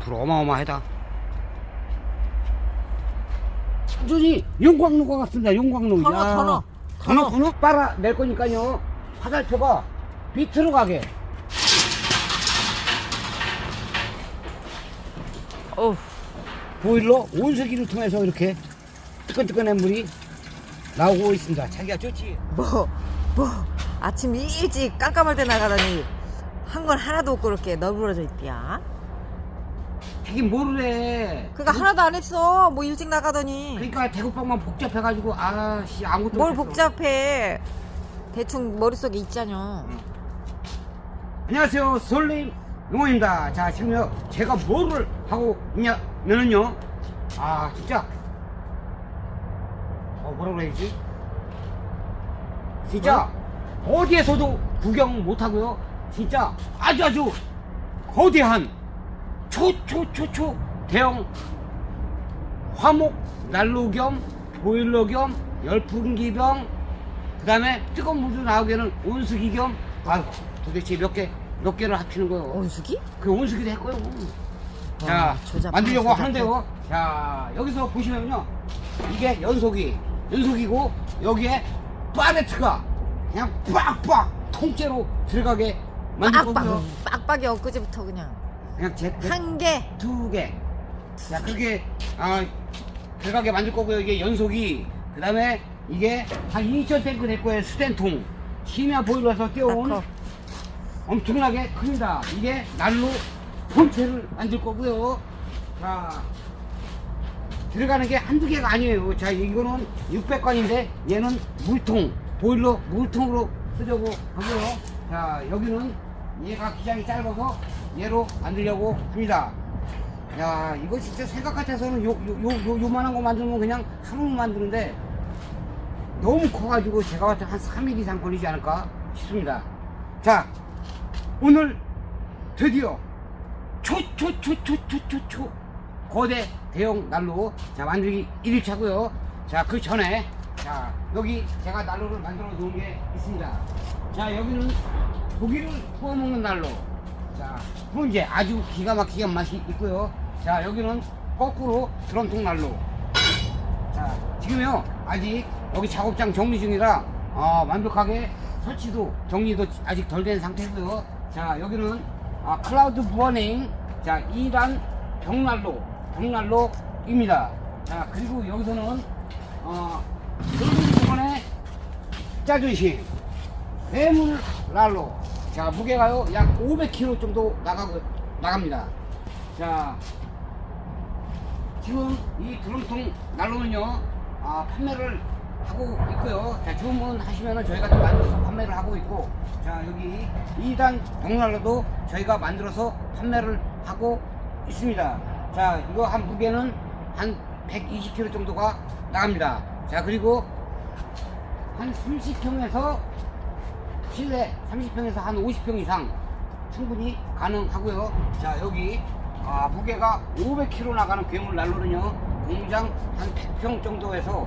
불 어마어마하다. 완전히 용광로가 같습니다. 용광로. 더 넣어? 빨아낼 거니까요. 화살표가 밑으로 가게. 보일러 온수기를 통해서 이렇게 뜨끈뜨끈한 물이 나오고 있습니다. 자기가 좋지. 뭐 아침 일찍 깜깜할 때 나가더니 한 건 하나도 없고 그렇게 너부러져 있디야. 하긴 모르래. 그니까 하나도 안 했어. 뭐 일찍 나가더니. 그러니까 대구빵만 복잡해가지고 아씨 아무것도 뭘 못했어. 복잡해. 대충 머릿속에 있잖여. 안녕하세요, 솔림 용호입니다. 자, 지금요 제가 뭐를 하고 있냐면은요, 아 진짜 뭐라고 해야지, 진짜 어디에서도 구경 못하고요, 진짜 아주 거대한 초 대형 화목 난로 겸 보일러 겸 열풍기병, 그 다음에 뜨거운 물도 나오게는 온수기 겸, 아유 도대체 몇 개를 합치는 거예요. 온수기? 그 온수기도 했고요. 자, 만들려고 하는데요. 자, 여기서 보시면요, 이게 연속이고 여기에 팔레트가 그냥 빡빡 통째로 들어가게 만들 거고요. 빡빡이 엊그제부터 그냥 한 개, 두 개. 자, 그게 들어가게 만들 거고요. 이게 연속이. 그 다음에 이게 한 2,000 탱크 될 거예요. 수den통 심야 보일러에서 띄워온 엄청나게 큽니다. 이게 난로 본체를 만들 거고요. 자, 들어가는 게 한두 개가 아니에요. 자, 이거는 600관인데 얘는 물통, 보일러 물통으로 쓰려고 하고요. 자, 여기는 얘가 기장이 짧아서 얘로 만들려고 합니다. 야, 이거 진짜 생각 같아서는 요만한 거 만들면 그냥 하루만 만드는데 너무 커가지고 제가 봤을 때 한 3일 이상 걸리지 않을까 싶습니다. 자, 오늘 드디어 초 거대 대형 난로, 자, 만들기 1일차고요 자, 그 전에 자, 여기 제가 난로를 만들어 놓은 게 있습니다. 자, 여기는 고기를 구워 먹는 난로. 자, 훈제 아주 기가 막히게 맛이 있고요. 자, 여기는 거꾸로 드럼통 난로. 자, 지금요 아직 여기 작업장 정리 중이라 완벽하게 설치도 정리도 아직 덜 된 상태고요. 자, 여기는 클라우드 버닝, 자, 2단 벽난로입니다. 자, 그리고 여기서는 동안의 자존심 대물 난로. 자, 무게가요 약 500kg 정도 나갑니다. 자, 지금 이 드럼통 난로는요 판매를 하고 있고요. 자, 주문하시면은 저희가 또 만들어서 판매를 하고 있고, 자, 여기 2단 벽난로도 저희가 만들어서 판매를 하고 있습니다. 자, 이거 한 무게는 한 120kg 정도가 나갑니다. 자, 그리고 한 30평에서 실내 30평에서 한 50평 이상 충분히 가능하고요. 자, 여기 무게가 500kg 나가는 괴물 난로는요 공장 한 100평 정도에서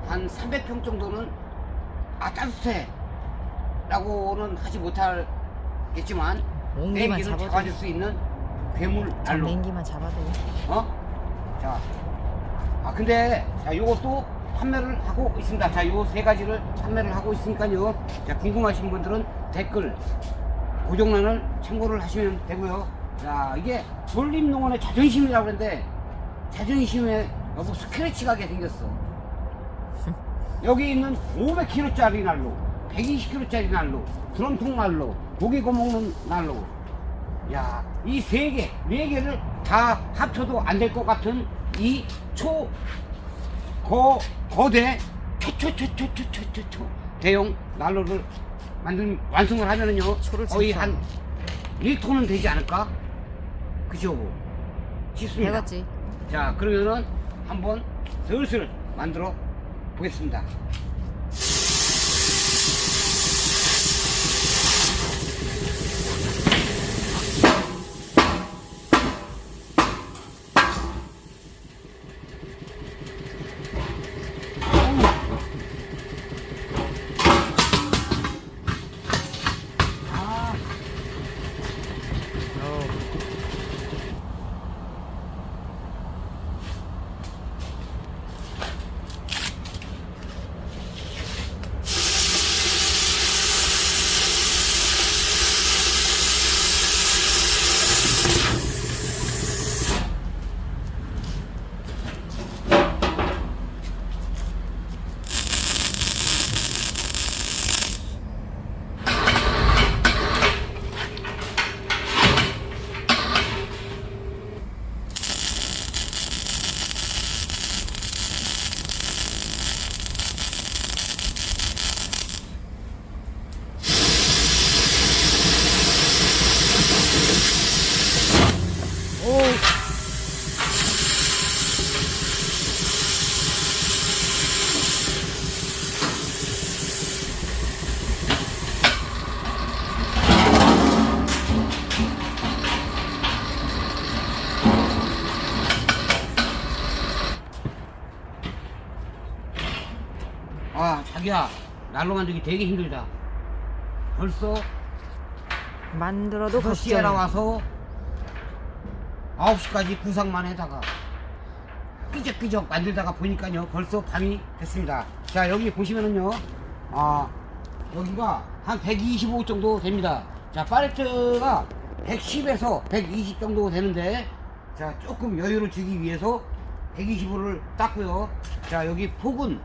한 300평 정도는 따뜻해 라고는 하지 못하겠지만 냉기를 잡아줄 수 있는 괴물 난로. 냉기만 잡아도 자, 근데 자, 요것도 판매를 하고 있습니다. 자, 요 세 가지를 판매를 하고 있으니까요. 자, 궁금하신 분들은 댓글 고정란을 참고를 하시면 되고요. 자, 이게 솔림농원의 자존심이라고 그러는데 자존심에 너무 스크래치 가게 생겼어. 여기 있는 500kg짜리 난로, 120kg짜리 난로, 드럼통 난로, 고기 구워 먹는 난로. 야, 이 네 개를 다 합쳐도 안 될 것 같은 이 거대 대형 난로를 완성을 하면은요 거의 한 1톤은 되지 않을까? 그죠? 싶습니다. 해봤지. 자, 그러면은 한번 슬슬 만들어 보겠습니다. 자기야 난로 만들기 되게 힘들다. 벌써 만들어도 5시에 걱정이야. 나와서 9시까지 구상만 해다가 삐적삐적 만들다가 보니까요 벌써 밤이 됐습니다. 자 여기 보시면은요 여기가 한 125 정도 됩니다. 자 팔레트가 110에서 120 정도 되는데 자 조금 여유를 주기 위해서 125를 땄고요. 자 여기 폭은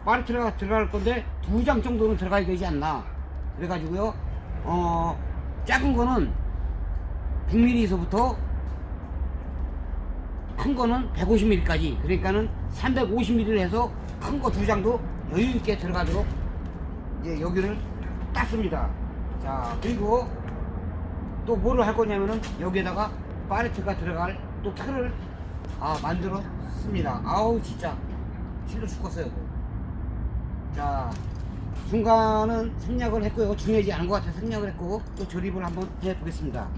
팔레트가 들어갈 건데 2장 정도는 들어가야 되지 않나 그래가지고요 작은 거는 100mm에서부터 큰 거는 150mm까지 그러니까는 350mm를 해서 큰 거 2장도 여유 있게 들어가도록 이제 여기를 땄습니다. 자 그리고 또 뭐를 할 거냐면은 여기에다가 팔레트가 들어갈 또 틀을 만들었습니다. 아우 진짜 힘들어 죽겠어요. 자 중간은 생략을 했고요. 중요하지 않은 것 같아서 생략을 했고 또 조립을 한번 해보겠습니다.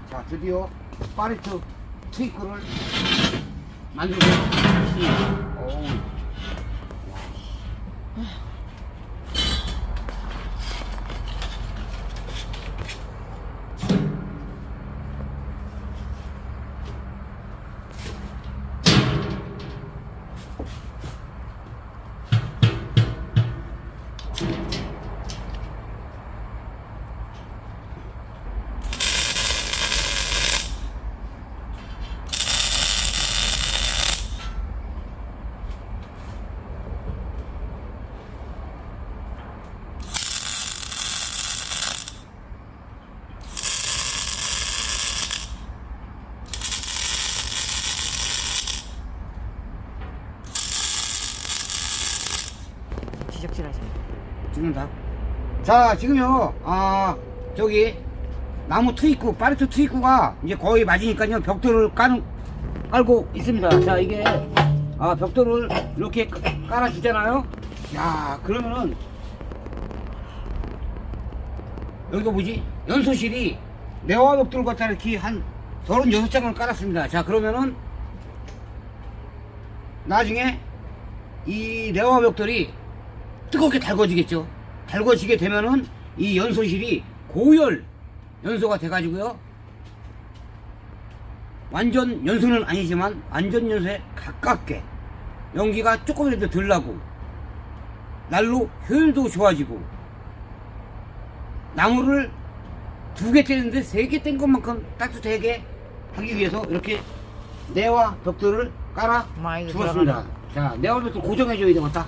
자 드디어 팔레트 트위크를 만들었습니다. 지적질하시네. 찍는다. 자 지금요 저기 나무 트위크 팔레트 트위크가 이제 거의 맞으니까요 벽돌을 깔고 있습니다. 자 이게 벽돌을 이렇게 깔아주잖아요. 야 그러면은 여기가 뭐지 연소실이 내화 벽돌 갖다 이렇게 한 36장을 깔았습니다. 자 그러면은 나중에 이 내화 벽돌이 뜨겁게 달궈지겠죠. 달궈지게 되면은 이 연소실이 고열 연소가 돼가지고요 완전 연소는 아니지만 완전 연소에 가깝게 연기가 조금이라도 덜 나고 난로 효율도 좋아지고 나무를 2개 떼는데 3개 뗀 것만큼 따뜻하게 하기 위해서 이렇게 내화 벽돌을 깔아 많이 주었습니다. 자 내화 벽돌 고정해줘야 되겠다.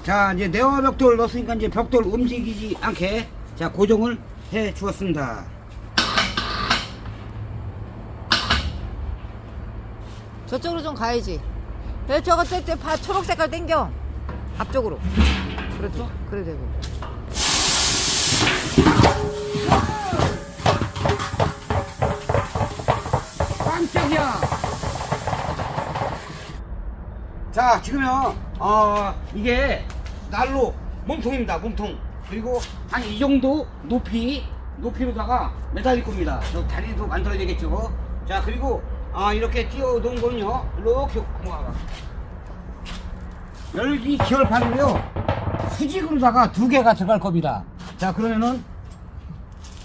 자 이제 내화 벽돌 넣었으니까 이제 벽돌 움직이지 않게 자 고정을 해 주었습니다. 저쪽으로 좀 가야지. 왜 저거 초록 색깔 땡겨. 앞쪽으로. 그렇죠? 그래 되고. 깜짝이야. 자 지금요 이게 난로 몸통입니다. 몸통. 그리고 한 이 정도 높이로다가 매달릴 겁니다. 저 다리도 만들어야 되겠죠. 자 그리고 이렇게 띄워 놓은 거는요 이렇게 넘어가봐. 열기 기열판으로요 수직으로다가 2개가 들어갈 겁니다. 자 그러면은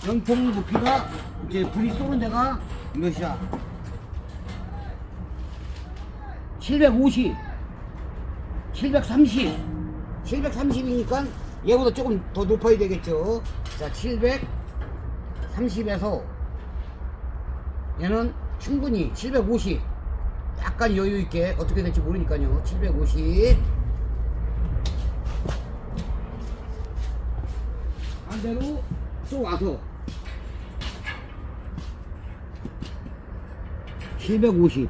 연통 높이가 이제 불이 쏘는 데가 몇이야? 750 730 730이니까 얘보다 조금 더 높아야 되겠죠. 자 730에서 얘는 충분히 750 약간 여유있게 어떻게 될지 모르니까요. 750 반대로 또 와서 750.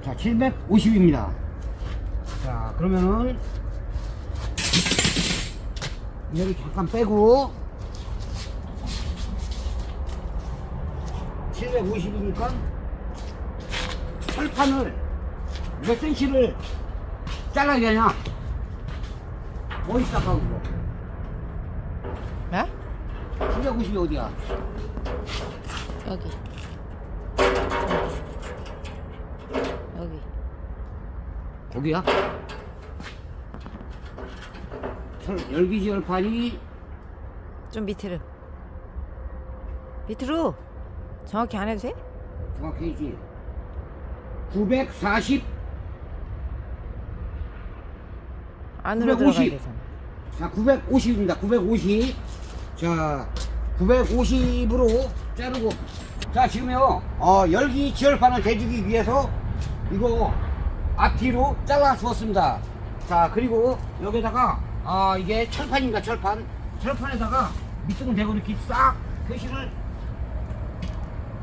자, 750입니다. 자, 그러면은 여기 잠깐 빼고 750이니까 철판을 몇 센치를 잘라야 되냐? 어디 닦아온 거? 네? 750이 어디야? 여기. 여기. 거기야? 열기지열판이 좀 밑으로. 밑으로. 정확히 안 해도 돼? 정확히 있지. 940. 안으로 950. 들어가야 되잖아. 자, 950입니다. 950. 자, 950으로 자르고. 자, 지금요, 열기 지열판을 대주기 위해서 이거 앞뒤로 잘라주었습니다. 자, 그리고 여기다가, 이게 철판입니다. 철판. 철판에다가 밑둥을 대고 이렇게 싹 표시를,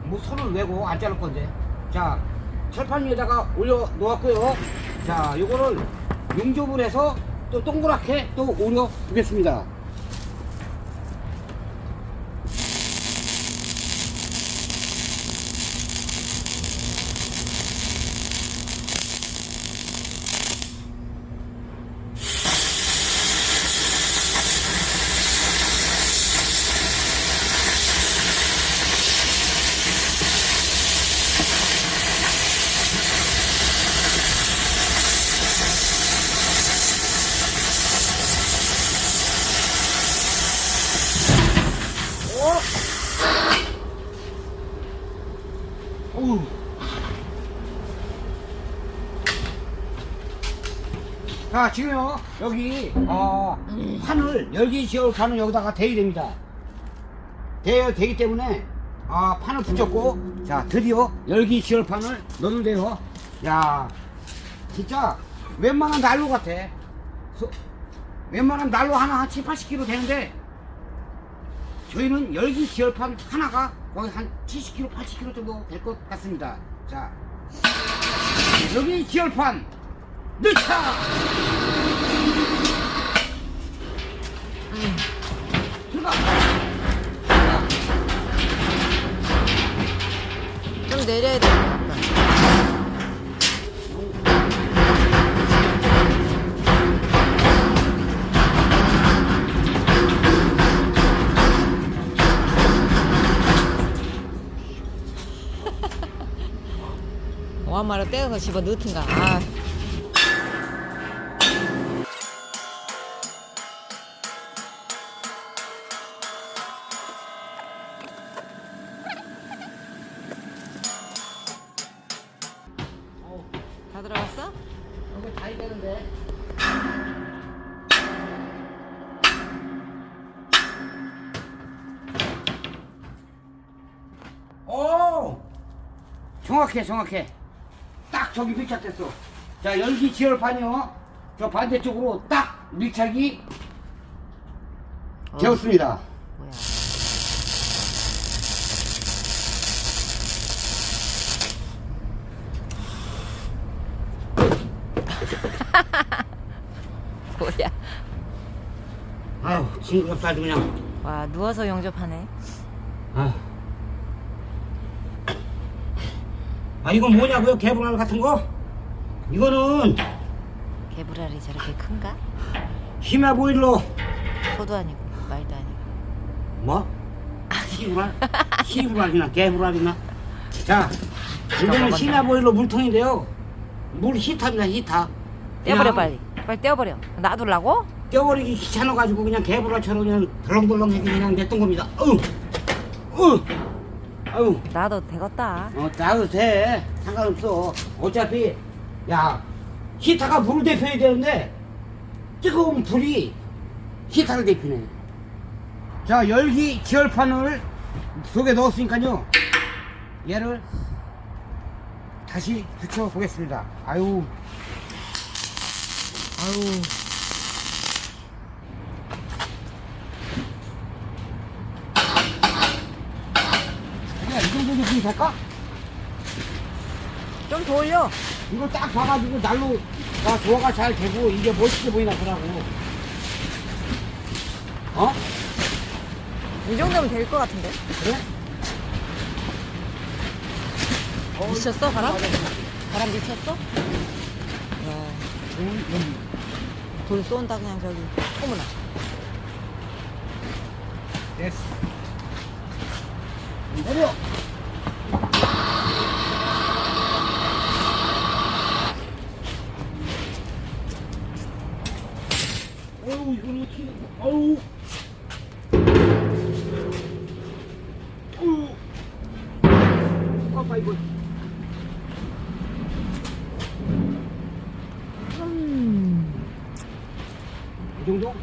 뭐 손을 외고 안 자를 건데. 자, 철판 위에다가 올려 놓았고요. 자, 요거를 용접을 해서 또 동그랗게 또 올려 두겠습니다. 어우. 자, 지금요, 여기, 판을, 열기 지열 판을 여기다가 대야 됩니다. 되기 때문에, 판을 붙였고, 자, 드디어 열기 지열 판을 넣는데요. 야, 진짜, 웬만한 난로 같아. 웬만한 난로 하나 한 7, 80kg 되는데, 저희는 열기 지열판 하나가 거의 한 70kg, 80kg 정도 될 것 같습니다. 자, 열기 지열판 넣자! 들어가! 좀 내려야 돼. 약간. 오한마로 떼어서 집어 넣든가. 아. 다 들어갔어? 여기 다 있다는데. 오! 정확해. 딱 저기 밀착됐어. 자, 열기 지열판이요. 저 반대쪽으로 딱 밀착이 되었습니다. 뭐야. 뭐야. 아유, 징그럽다 아주 그냥. 와, 누워서 영접하네. 이건 뭐냐고요? 개불알 같은 거? 이거는 개불알이 저렇게 큰가? 심야 보일러. 소도 아니고 말도 아니고. 뭐? 시불알? 시불알이나 개불알이나. 자, 이거는 심야 보일러 물통인데요. 물 히터입니다, 히터. 떼어버려 그냥 빨리 떼어버려. 놔둘라고? 떼어버리기 귀찮아가지고 그냥 개불알처럼 그냥 덜렁덜렁하게 그냥 냈던 겁니다. 아유, 놔도 되겠다. 나도 돼. 상관없어. 어차피, 야, 히터가 물을 데펴야 되는데, 뜨거운 불이 히터를 데피네. 자, 열기 지열판을 속에 넣었으니까요. 얘를 다시 붙여보겠습니다. 아유. 느낌이 될까? 좀 더 올려. 이걸 딱 봐가지고 날로 조화가 잘 되고 이게 멋있게 보이나 보라고. 어? 이 정도면 될 것 같은데. 그래? 미쳤어, 바람? 바람 미쳤어? 와, 돌 쏜다, 그냥 저기. 어머나. 됐어. 내려. 어우, 이건 어떻게, 어우. 어우. 아빠, 이거. 이 정도?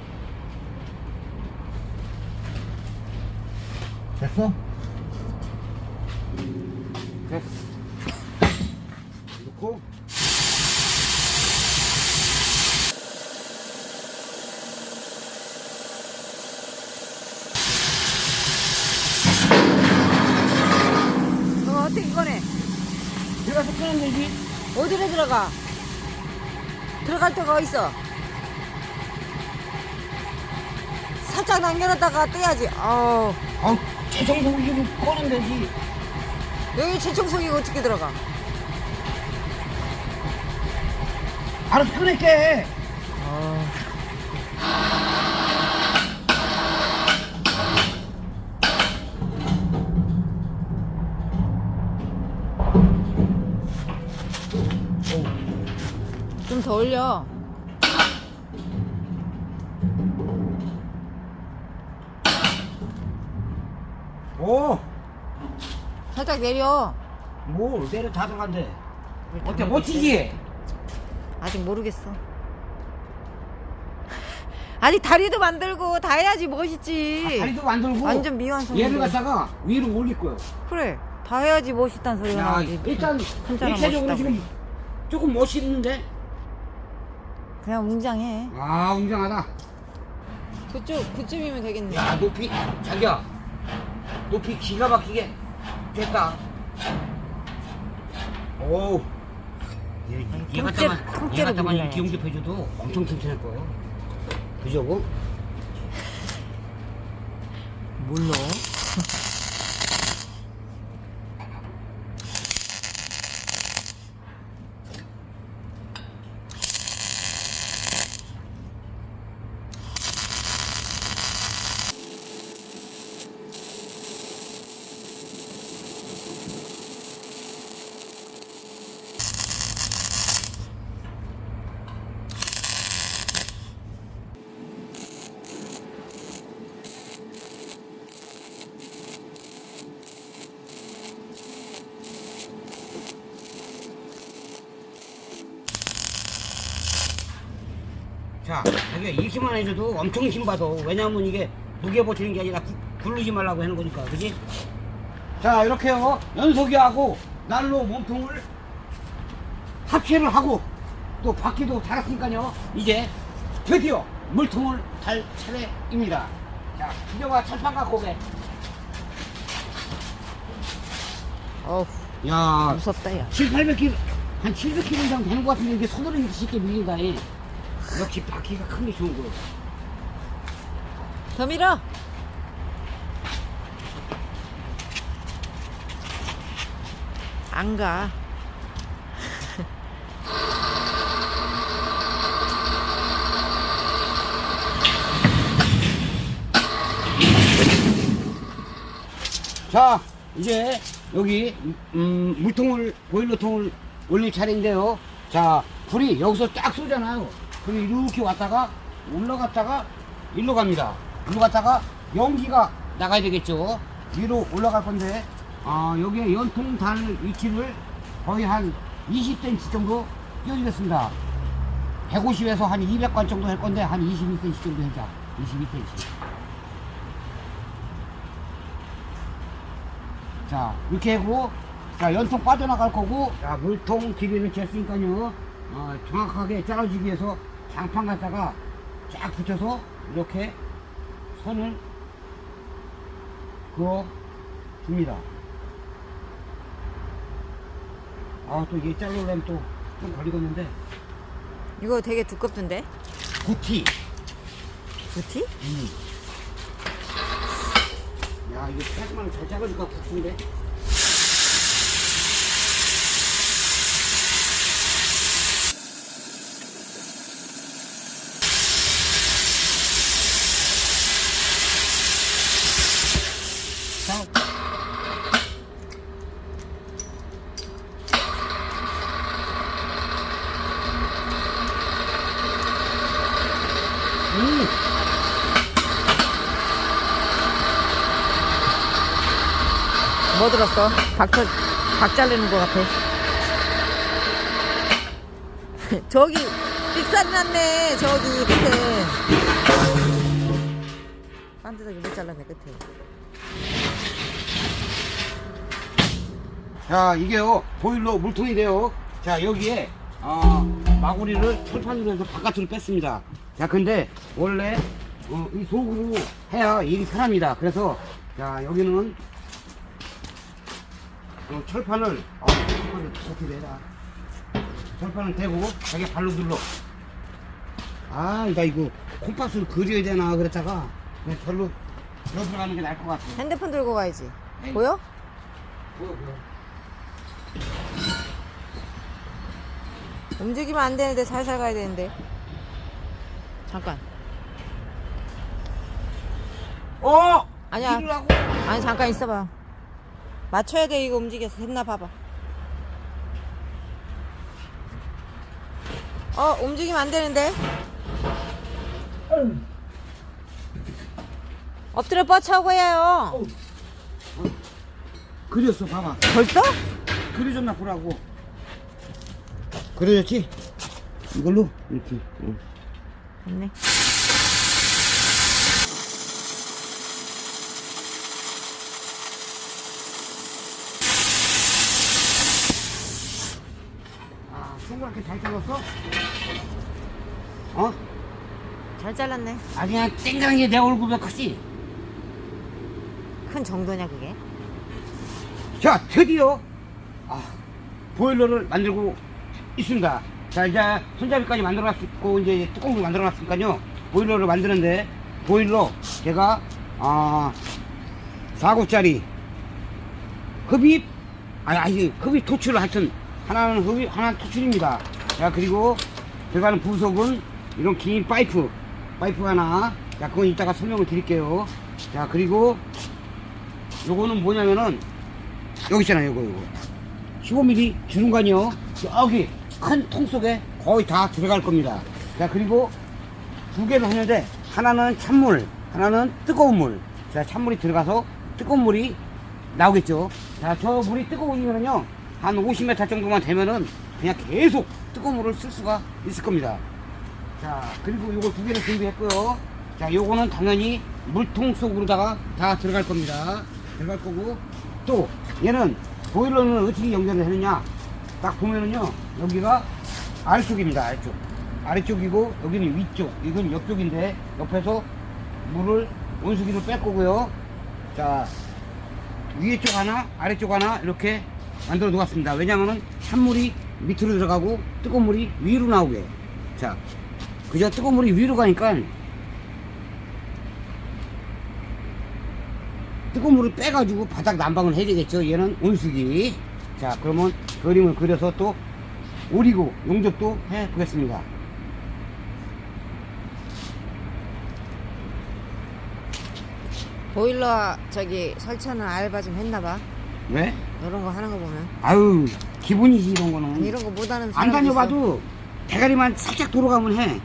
됐어? 됐어. 넣고. 너 어떻게 꺼내? 들어가서 끄면 되지. 어디로 들어가? 들어갈 데가 어딨어? 살짝 남겨놨다가 떼야지. 아우, 아우, 최종적으로 이거 꺼면 되지. 여기 재청소기 어떻게 들어가? 알아서 꺼낼게. 좀 더 올려. 오, 살짝 내려. 뭐 내려 다 들어간대. 어때, 멋지지? 아직 모르겠어. 아직 다리도 만들고 다 해야지 멋있지. 다리도 만들고. 완전 미완성인데. 얘를 갖다가 위로 올릴 거야. 그래, 다 해야지 멋있다는 소리가 야, 나오지. 일단 혼자나 일차적으로 멋있다고. 지금 조금 멋있는데. 그냥 웅장해. 아, 웅장하다. 그쯤이면 되겠네. 야, 높이, 자기야, 높이 기가 막히게 됐다. 오, 얘 갖다만 이렇게 용접해줘도 엄청 튼튼할 거예요. 그죠? 몰라. 자, 자기가 이렇게만 해줘도 엄청 힘받아. 왜냐면 이게 무게 버티는 게 아니라 굴르지 말라고 하는 거니까, 그지? 자, 이렇게요. 연속이하고 난로 몸통을 합체를 하고 또 바퀴도 달았으니까요. 이제 드디어 물통을 달 차례입니다. 자, 기경아 철판과 고개. 어우, 야, 무섭다, 야. 700kg, 한 700kg 이상 되는 것 같은데 이게 손으로 이렇게 쉽게 밀린다. 역시 바퀴가 큰 게 좋은 거예요. 더 밀어. 안 가. 자, 이제 여기 물통을, 보일러통을 올릴 차례인데요. 자, 불이 여기서 딱 쏘잖아요. 불이 이렇게 왔다가 올라갔다가 일로 갑니다. 일로 갔다가 연기가 나가야 되겠죠. 위로 올라갈 건데, 여기에 연통 달 위치를 거의 한 20cm 정도 띄워주겠습니다. 150에서 한 200관 정도 할 건데 한 22cm 정도 해자. 22cm. 자, 이렇게 하고, 자, 연통 빠져나갈 거고, 자, 물통 길이를 쟀으니까요, 정확하게 잘라주기 위해서 장판 갖다가 쫙 붙여서 이렇게 선을 그어 줍니다. 아, 또 얘 자르려면 또 좀 걸리겠는데. 이거 되게 두껍던데? 구티. 부티? 야, 이거 깔끔하게 잘 자를 것 같은데. 자. 뭐 들었어? 박 자르는 것 같아. 저기 삑사리 났네. 저기 끝에 반드하게 못 잘랐네 끝에. 자, 이게요 보일러 물통인데요. 자, 여기에 마구리를 철판으로 해서 바깥으로 뺐습니다. 자, 근데 원래 이 속으로 해야 일이 편합니다. 그래서 자, 여기는 철판을 어떻게 해라. 철판을 대고 자기 발로 눌러. 아, 나 이거 콤파스를 그려야 되나 그랬다가 그냥 절로 들어가는 게 나을 것 같아. 핸드폰 들고 가야지. 에이. 보여? 보여. 움직이면 안 되는데 살살 가야 되는데. 잠깐. 아니야. 이러라고? 아니 잠깐 있어봐. 맞춰야 돼. 이거 움직여서 됐나 봐봐. 움직이면 안 되는데. 엎드려 뻗쳐고 해요. 그렸어, 봐봐. 벌써? 그려졌나 보라고. 그려졌지? 이걸로 이렇게. 응. 됐네. 아, 동그랗게 잘 잘랐어? 잘 잘랐네. 아, 그냥 땡그랑이 내 얼굴보다 크지? 큰 정도냐 그게? 자, 드디어 보일러를 만들고 있습니다. 자, 이제 손잡이까지 만들어놨고 이제 뚜껑도 만들어놨으니까요. 보일러를 만드는데 보일러 제가 4구짜리 흡입 흡입 토출을 하여튼 하나는 흡입 하나는 토출입니다. 자, 그리고 들어가는 부속은 이런 긴 파이프 하나. 자, 그건 이따가 설명을 드릴게요. 자, 그리고 요거는 뭐냐면은 여기 있잖아요. 요거 15mm 주름관이요. 여기 큰 통 속에 거의 다 들어갈 겁니다. 자, 그리고 두 개를 하는데 하나는 찬물, 하나는 뜨거운 물. 자, 찬물이 들어가서 뜨거운 물이 나오겠죠. 자, 저 물이 뜨거우면은요 한 50m 정도만 되면은 그냥 계속 뜨거운 물을 쓸 수가 있을 겁니다. 자, 그리고 요거 두 개를 준비했고요. 자, 요거는 당연히 물통 속으로다가 다 들어갈 겁니다. 들어갈 거고, 또 얘는 보일러는 어떻게 연결을 했느냐, 딱 보면은요 여기가 아래쪽입니다. 아래쪽이고 여기는 위쪽, 이건 옆쪽인데 옆에서 물을 온수기로 뺄 거고요. 자, 위에 쪽 하나 아래쪽 하나 이렇게 만들어 놓았습니다. 왜냐면은 찬물이 밑으로 들어가고 뜨거운 물이 위로 나오게. 자, 그저 뜨거운 물이 위로 가니까 뜨거운 물을 빼가지고 바닥 난방을 해야 되겠죠. 얘는 온수기. 자, 그러면 그림을 그려서 또 오리고 용접도 해 보겠습니다. 보일러 저기 설치하는 알바 좀 했나봐. 왜? 이런 거 하는 거 보면. 아유, 기본이지 이런 거는. 이런 거 못하는 안 사람도 다녀봐도 대가리만 살짝 돌아가면 해. 있어.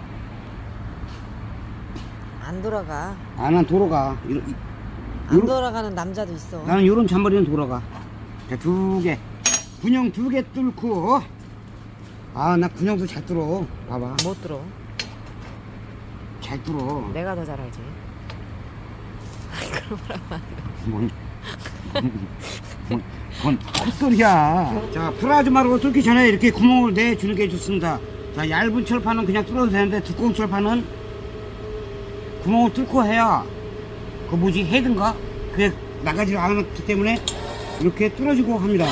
안 돌아가. 난 돌아가. 안 돌아가는 남자도 있어. 나는 요런 잔머리는 돌아가. 자, 두 개. 군용 두 개 뚫고. 나 군용도 잘 뚫어. 봐봐. 못 들어. 잘 뚫어. 내가 더 잘하지. 뭔 헛소리야. 자, 플라즈마로 뚫기 전에 이렇게 구멍을 내주는 게 좋습니다. 자, 얇은 철판은 그냥 뚫어도 되는데 두꺼운 철판은 구멍을 뚫고 해야 그 뭐지 헤드인가? 그게 나가지 않았기 때문에 이렇게 뚫어지고 합니다.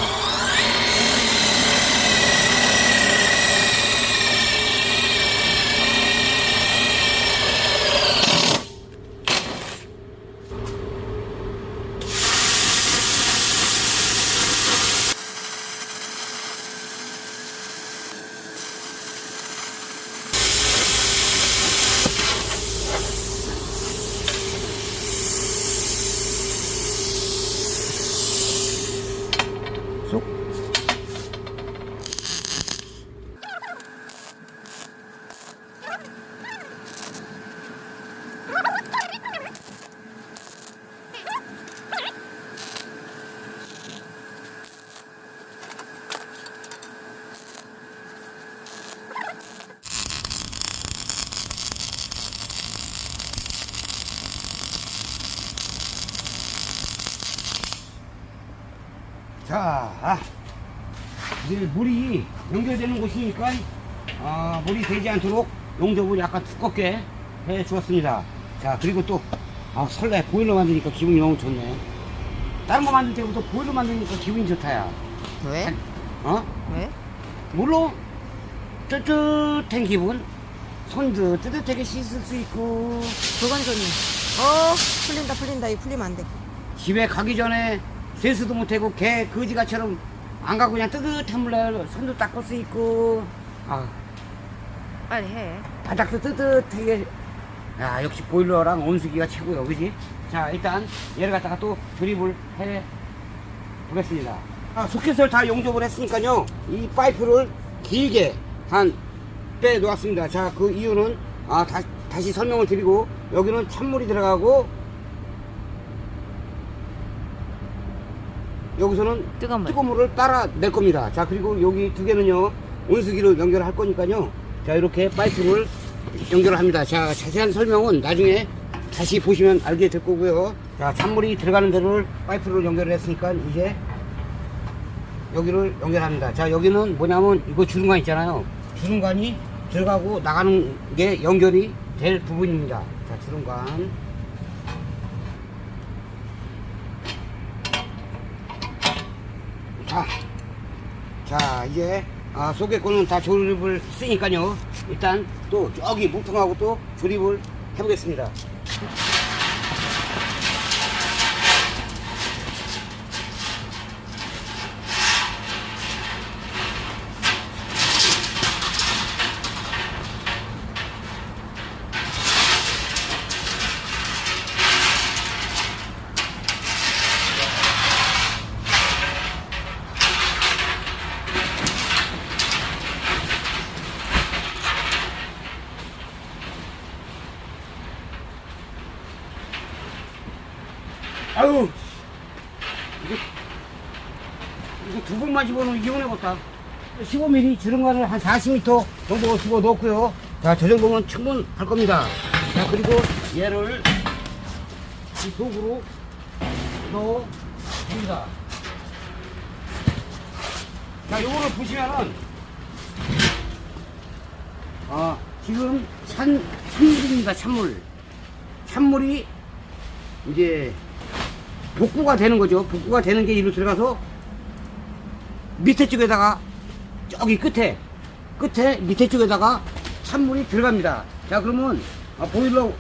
이제 물이 연결되는 곳이니까 물이 되지 않도록 용접을 약간 두껍게 해 주었습니다. 자, 그리고 또 설레. 보일러 만드니까 기분이 너무 좋네. 다른 거 만들 때보다 보일러 만드니까 기분이 좋다야. 왜? 왜? 물론 뜨뜻한 기분, 손도 뜨뜻하게 씻을 수 있고, 그건 좋네. 풀린다. 이거 풀리면 안 돼. 집에 가기 전에 세수도 못하고 개 거지가처럼 안 가고 그냥 뜨뜻한 물로 손도 닦을 수 있고, 빨리 해. 바닥도 뜨뜻하게. 야, 역시 보일러랑 온수기가 최고요, 그지? 자, 일단 얘를 갖다가 또 조립을 해 보겠습니다. 소켓을 다 용접을 했으니까요, 이 파이프를 길게 빼 놓았습니다. 자, 그 이유는 다시 설명을 드리고, 여기는 찬물이 들어가고 여기서는 뜨거운 물을 따라 낼 겁니다. 자, 그리고 여기 두 개는요, 온수기로 연결할 거니까요, 자, 이렇게 파이프를 연결을 합니다. 자, 자세한 설명은 나중에 다시 보시면 알게 될 거고요. 자, 찬물이 들어가는 데를 파이프를 연결을 했으니까 이제 여기를 연결합니다. 자, 여기는 뭐냐면 이거 주름관 있잖아요. 주름관이 들어가고 나가는 게 연결이 될 부분입니다. 자, 주름관. 자, 이제 속에 거는 다 조립을 했으니까요, 일단 또 저기 물통하고 또 조립을 해보겠습니다. 아유, 이거 두 번만 집어넣으면 이혼해봤다. 15mm 주름관을 한 40m 정도 집어 넣었고요. 자, 저 정도면 충분할 겁니다. 자, 그리고 얘를 이 속으로 넣어줍니다. 자, 요거를 보시면은 지금 찬물입니다. 찬물이 이제 복구가 되는 거죠. 복구가 되는 게 이리로 들어가서 밑에 쪽에다가 저기 끝에 밑에 쪽에다가 찬물이 들어갑니다. 자, 그러면 보일러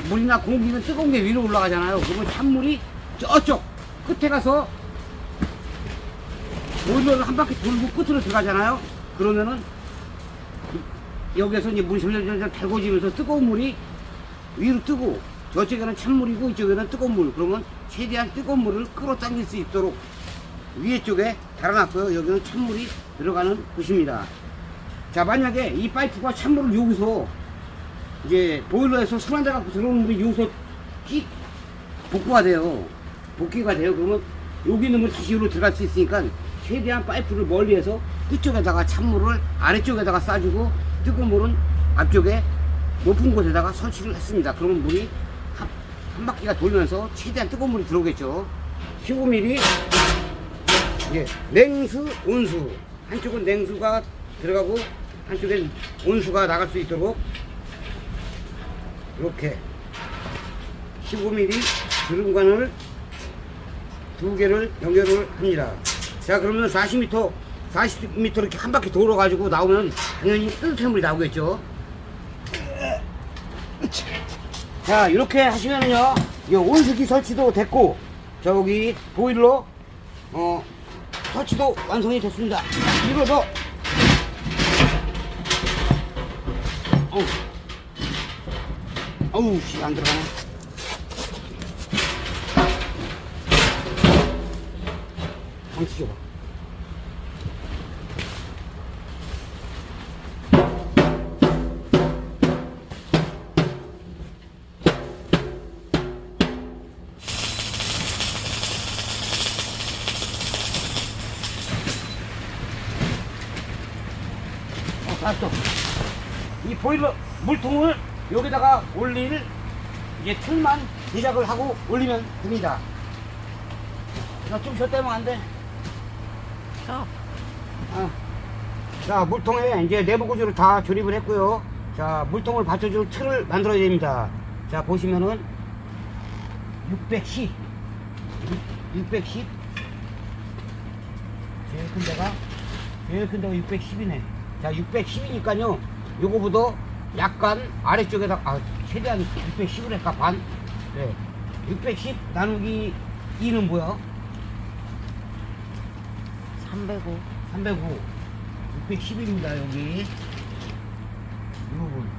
물이나 공기는 뜨거운 게 위로 올라가잖아요. 그러면 찬물이 저쪽 끝에 가서 보일러를 한 바퀴 돌고 끝으로 들어가잖아요. 그러면은 여기에서 이제 물이 점점 달궈지면서 뜨거운 물이 위로 뜨고, 저쪽에는 찬물이고 이쪽에는 뜨거운 물. 그러면 최대한 뜨거운 물을 끌어당길 수 있도록 위에 쪽에 달아놨고요. 여기는 찬물이 들어가는 곳입니다. 자, 만약에 이 파이프가 찬물을 여기서 이제 보일러에서 술 한잔 갖고 들어오는 물이 여기서 복구가 돼요. 그러면 여기 있는 물 다시 여기로 들어갈 수 있으니까 최대한 파이프를 멀리해서 끝쪽에다가 찬물을 아래쪽에다가 쏴주고, 뜨거운 물은 앞쪽에 높은 곳에다가 설치를 했습니다. 그러면 물이 한 바퀴가 돌면서 최대한 뜨거운 물이 들어오겠죠. 15mm 냉수, 온수, 한쪽은 냉수가 들어가고 한쪽엔 온수가 나갈 수 있도록 이렇게 15mm 주름관을 두 개를 연결을 합니다. 자, 그러면 40m 이렇게 한 바퀴 돌아 가지고 나오면 당연히 뜨뜻한 물이 나오겠죠. 자, 이렇게 하시면은요, 이 온수기 설치도 됐고, 저기 보일러 설치도 완성이 됐습니다. 이거도 어우 씨, 안 들어가네. 방치 줘봐. 알았어. 이 보일러 물통을 여기다가 올릴 이제 틀만 제작을 하고 올리면 됩니다. 나 좀 쉬었다 하면 안 돼. 자, 물통에 이제 내부 구조를 다 조립을 했고요. 자, 물통을 받쳐줄 틀을 만들어야 됩니다. 자, 보시면은 610 제일 큰 데가 610이네. 자, 610이니까요 요거보다 약간 아래쪽에다 최대한 610을 할까 반. 네. 610 나누기 2는 뭐야? 305. 305 610입니다. 여기 이 부분,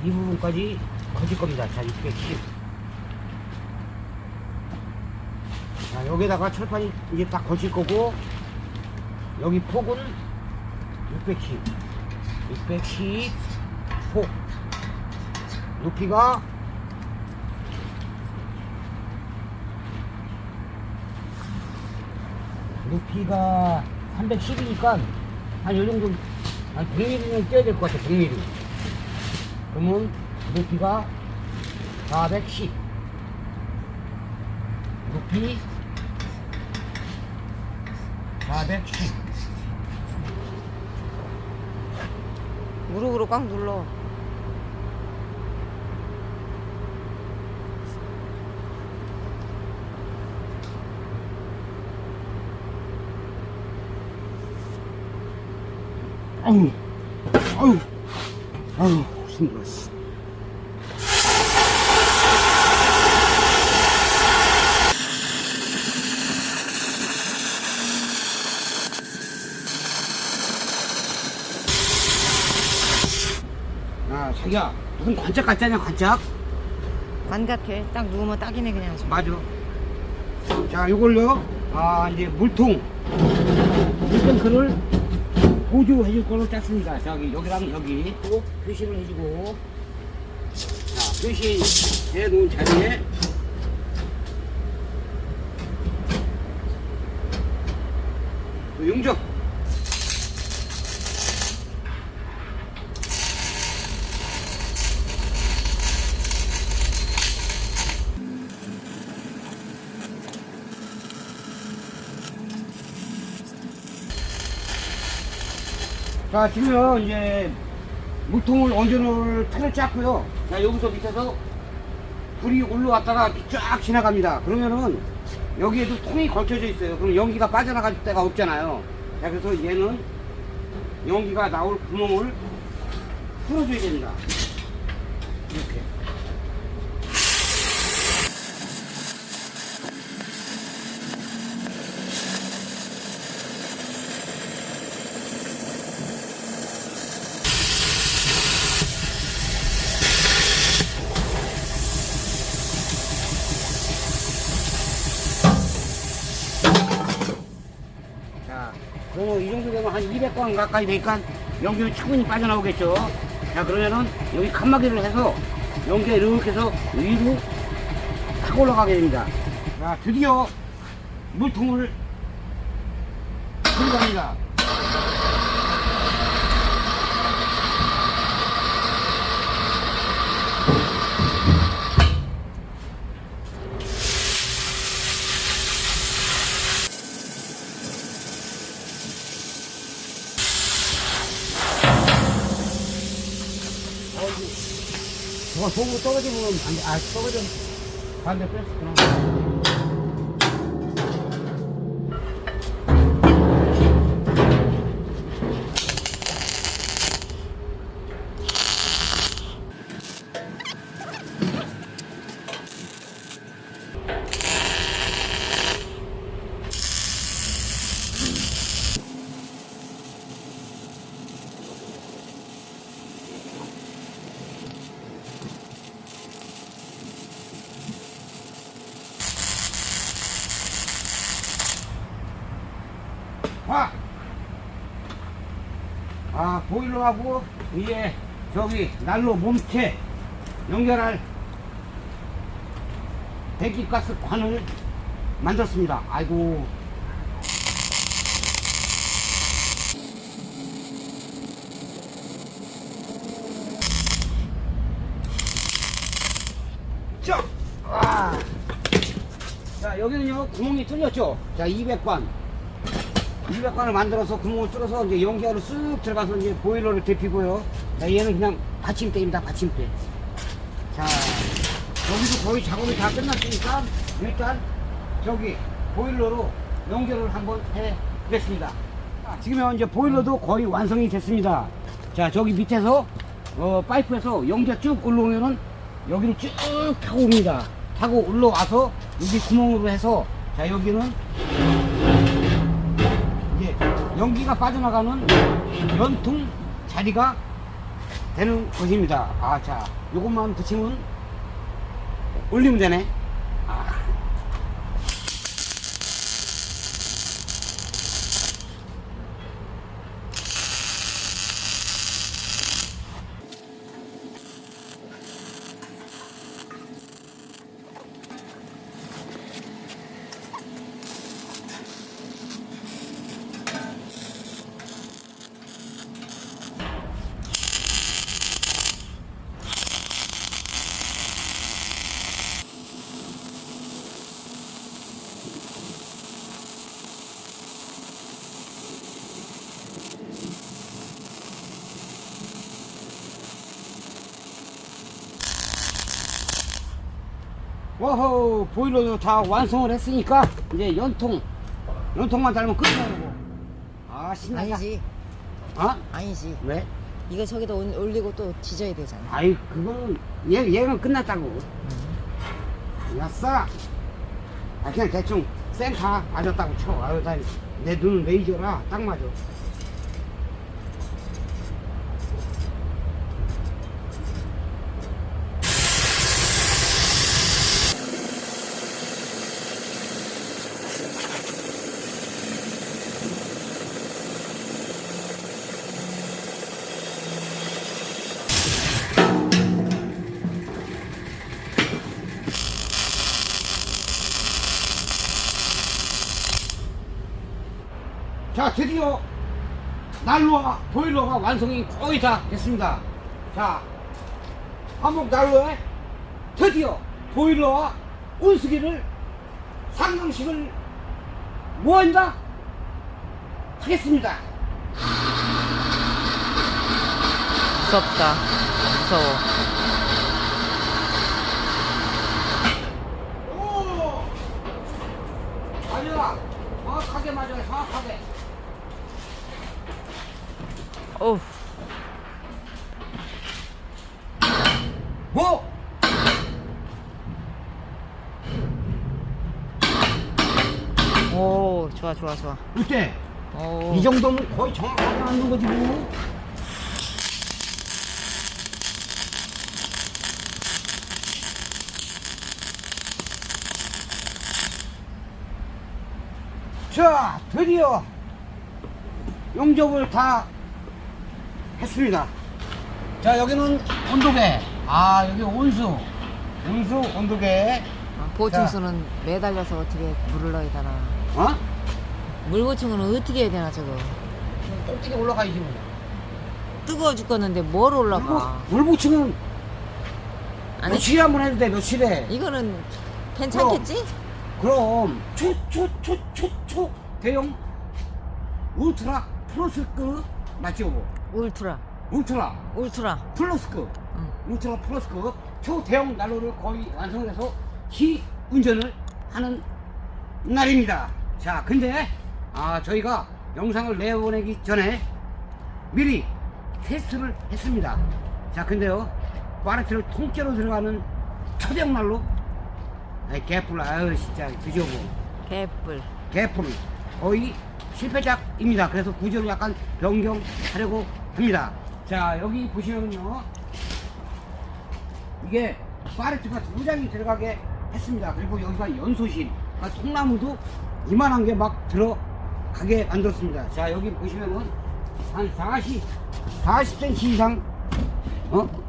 이 부분까지 거질 겁니다. 자, 610. 자, 여기다가 철판이 이제 딱 걸칠 거고, 여기 폭은 610 폭, 높이가 높이가 310이니까 한 요정도 한 100mm는 떼야 될 것 같아. 100mm. 그러면 높이가 410, 높이 410. 무릎으로 꽉 눌러. 아유, 힘들었어. 자기야, 무슨 관짝 같지 않냐, 관짝? 관 같아. 딱 누우면 딱이네 그냥. 맞아. 자, 요걸요, 이제 물탱크를 보조해 줄 거로 짰습니다. 저기, 여기랑 여기 또 표시를 해주고, 자, 표시해 놓은 자리에 용접. 자, 지금 이제 물통을 얹어놓을 틀을 짰고요. 자, 여기서 밑에서 불이 올라왔다가 쫙 지나갑니다. 그러면은 여기에도 통이 걸쳐져 있어요. 그럼 연기가 빠져나갈 데가 없잖아요. 자, 그래서 얘는 연기가 나올 구멍을 풀어줘야 됩니다. 이렇게. 그러면 이 정도 되면 한 200건 가까이 되니까 연기는 충분히 빠져나오겠죠. 자, 그러면은 여기 칸막이를 해서 연기가 이렇게 해서 위로 탁 올라가게 됩니다. 자, 드디어 물통을 들어갑니다. 저거 속으로 떨어지면 안 돼. 떨어져. 반대 뺐었구나. 보일러하고 위에 저기 난로 몸체 연결할 배기가스 관을 만들었습니다. 아이고. 자, 자, 여기는요, 구멍이 뚫렸죠? 자, 200관. 200관을 만들어서 구멍을 뚫어서 이제 연기하러 쓱 들어가서 이제 보일러를 데피고요. 자, 얘는 그냥 받침대입니다, 받침대. 자, 여기도 거의 작업이 다 끝났으니까 일단 저기 보일러로 연결을 한번 해 보겠습니다. 지금 이제 보일러도 거의 완성이 됐습니다. 자, 저기 밑에서 파이프에서 연기가 쭉 올라오면은 여기를 쭉 타고 옵니다. 타고 올라와서 여기 구멍으로 해서 자, 여기는 이제 연기가 빠져나가는 연통 자리가 되는 것입니다. 아, 자, 요것만 붙이면 올리면 되네. 아. 워호, 보일러도 다 완성을 했으니까 이제 연통만 달면 끝나고. 아, 신난다. 아니지. 어? 아니지. 왜? 이거 저기다 올리고 또 지져야 되잖아. 아이, 그거는 얘는 끝났다고. 야싸. 아, 그냥 대충 센터 맞았다고 쳐. 아유, 내 눈은 레이저라 딱 맞아. 자, 드디어 난로와 보일러가 완성이 거의 다 됐습니다. 자, 한목 난로에 드디어 보일러와 온수기를 상용식을 모한다 하겠습니다. 무섭다. 무서워. 오! 맞아. 정확하게 맞아요. 정확하게. 어우. 뭐? 오, 좋아, 좋아, 좋아. 어때? 오. 이 정도면 거의 정확하게 맞는 거지 뭐. 자, 드디어 용접을 다 했습니다. 자, 여기는 온도계. 아, 여기 온수 온도계. 보충수는 매달려서 어떻게 물을 넣어야 되나. 어? 물 보충은 어떻게 해야 되나, 저거. 꼭대기 올라가야지 뭐. 뜨거워 죽겠는데 뭘 올라가. 물 붙이면 아니, 며칠에 한 번 해도 돼. 며칠에. 이거는 괜찮겠지? 그럼 초 대형 울트라 플러스급 맞죠? 뭐? 울트라. 울트라 플러스급 응. 울트라 플러스급 초대형 난로를 거의 완성해서 시 운전을 하는 날입니다. 자, 근데 저희가 영상을 내보내기 전에 미리 테스트를 했습니다. 자, 근데요, 파레트를 통째로 들어가는 초대형 난로, 개뿔, 아유 진짜 그죠 뭐. 개뿔 거의 실패작입니다. 그래서 구조를 약간 변경하려고 합니다. 자, 여기 보시면요, 이게 파레트가 2장이 들어가게 했습니다. 그리고 여기가 연소실, 그러니까 통나무도 이만한 게 막 들어가게 만들었습니다. 자, 여기 보시면은 한 40cm 이상,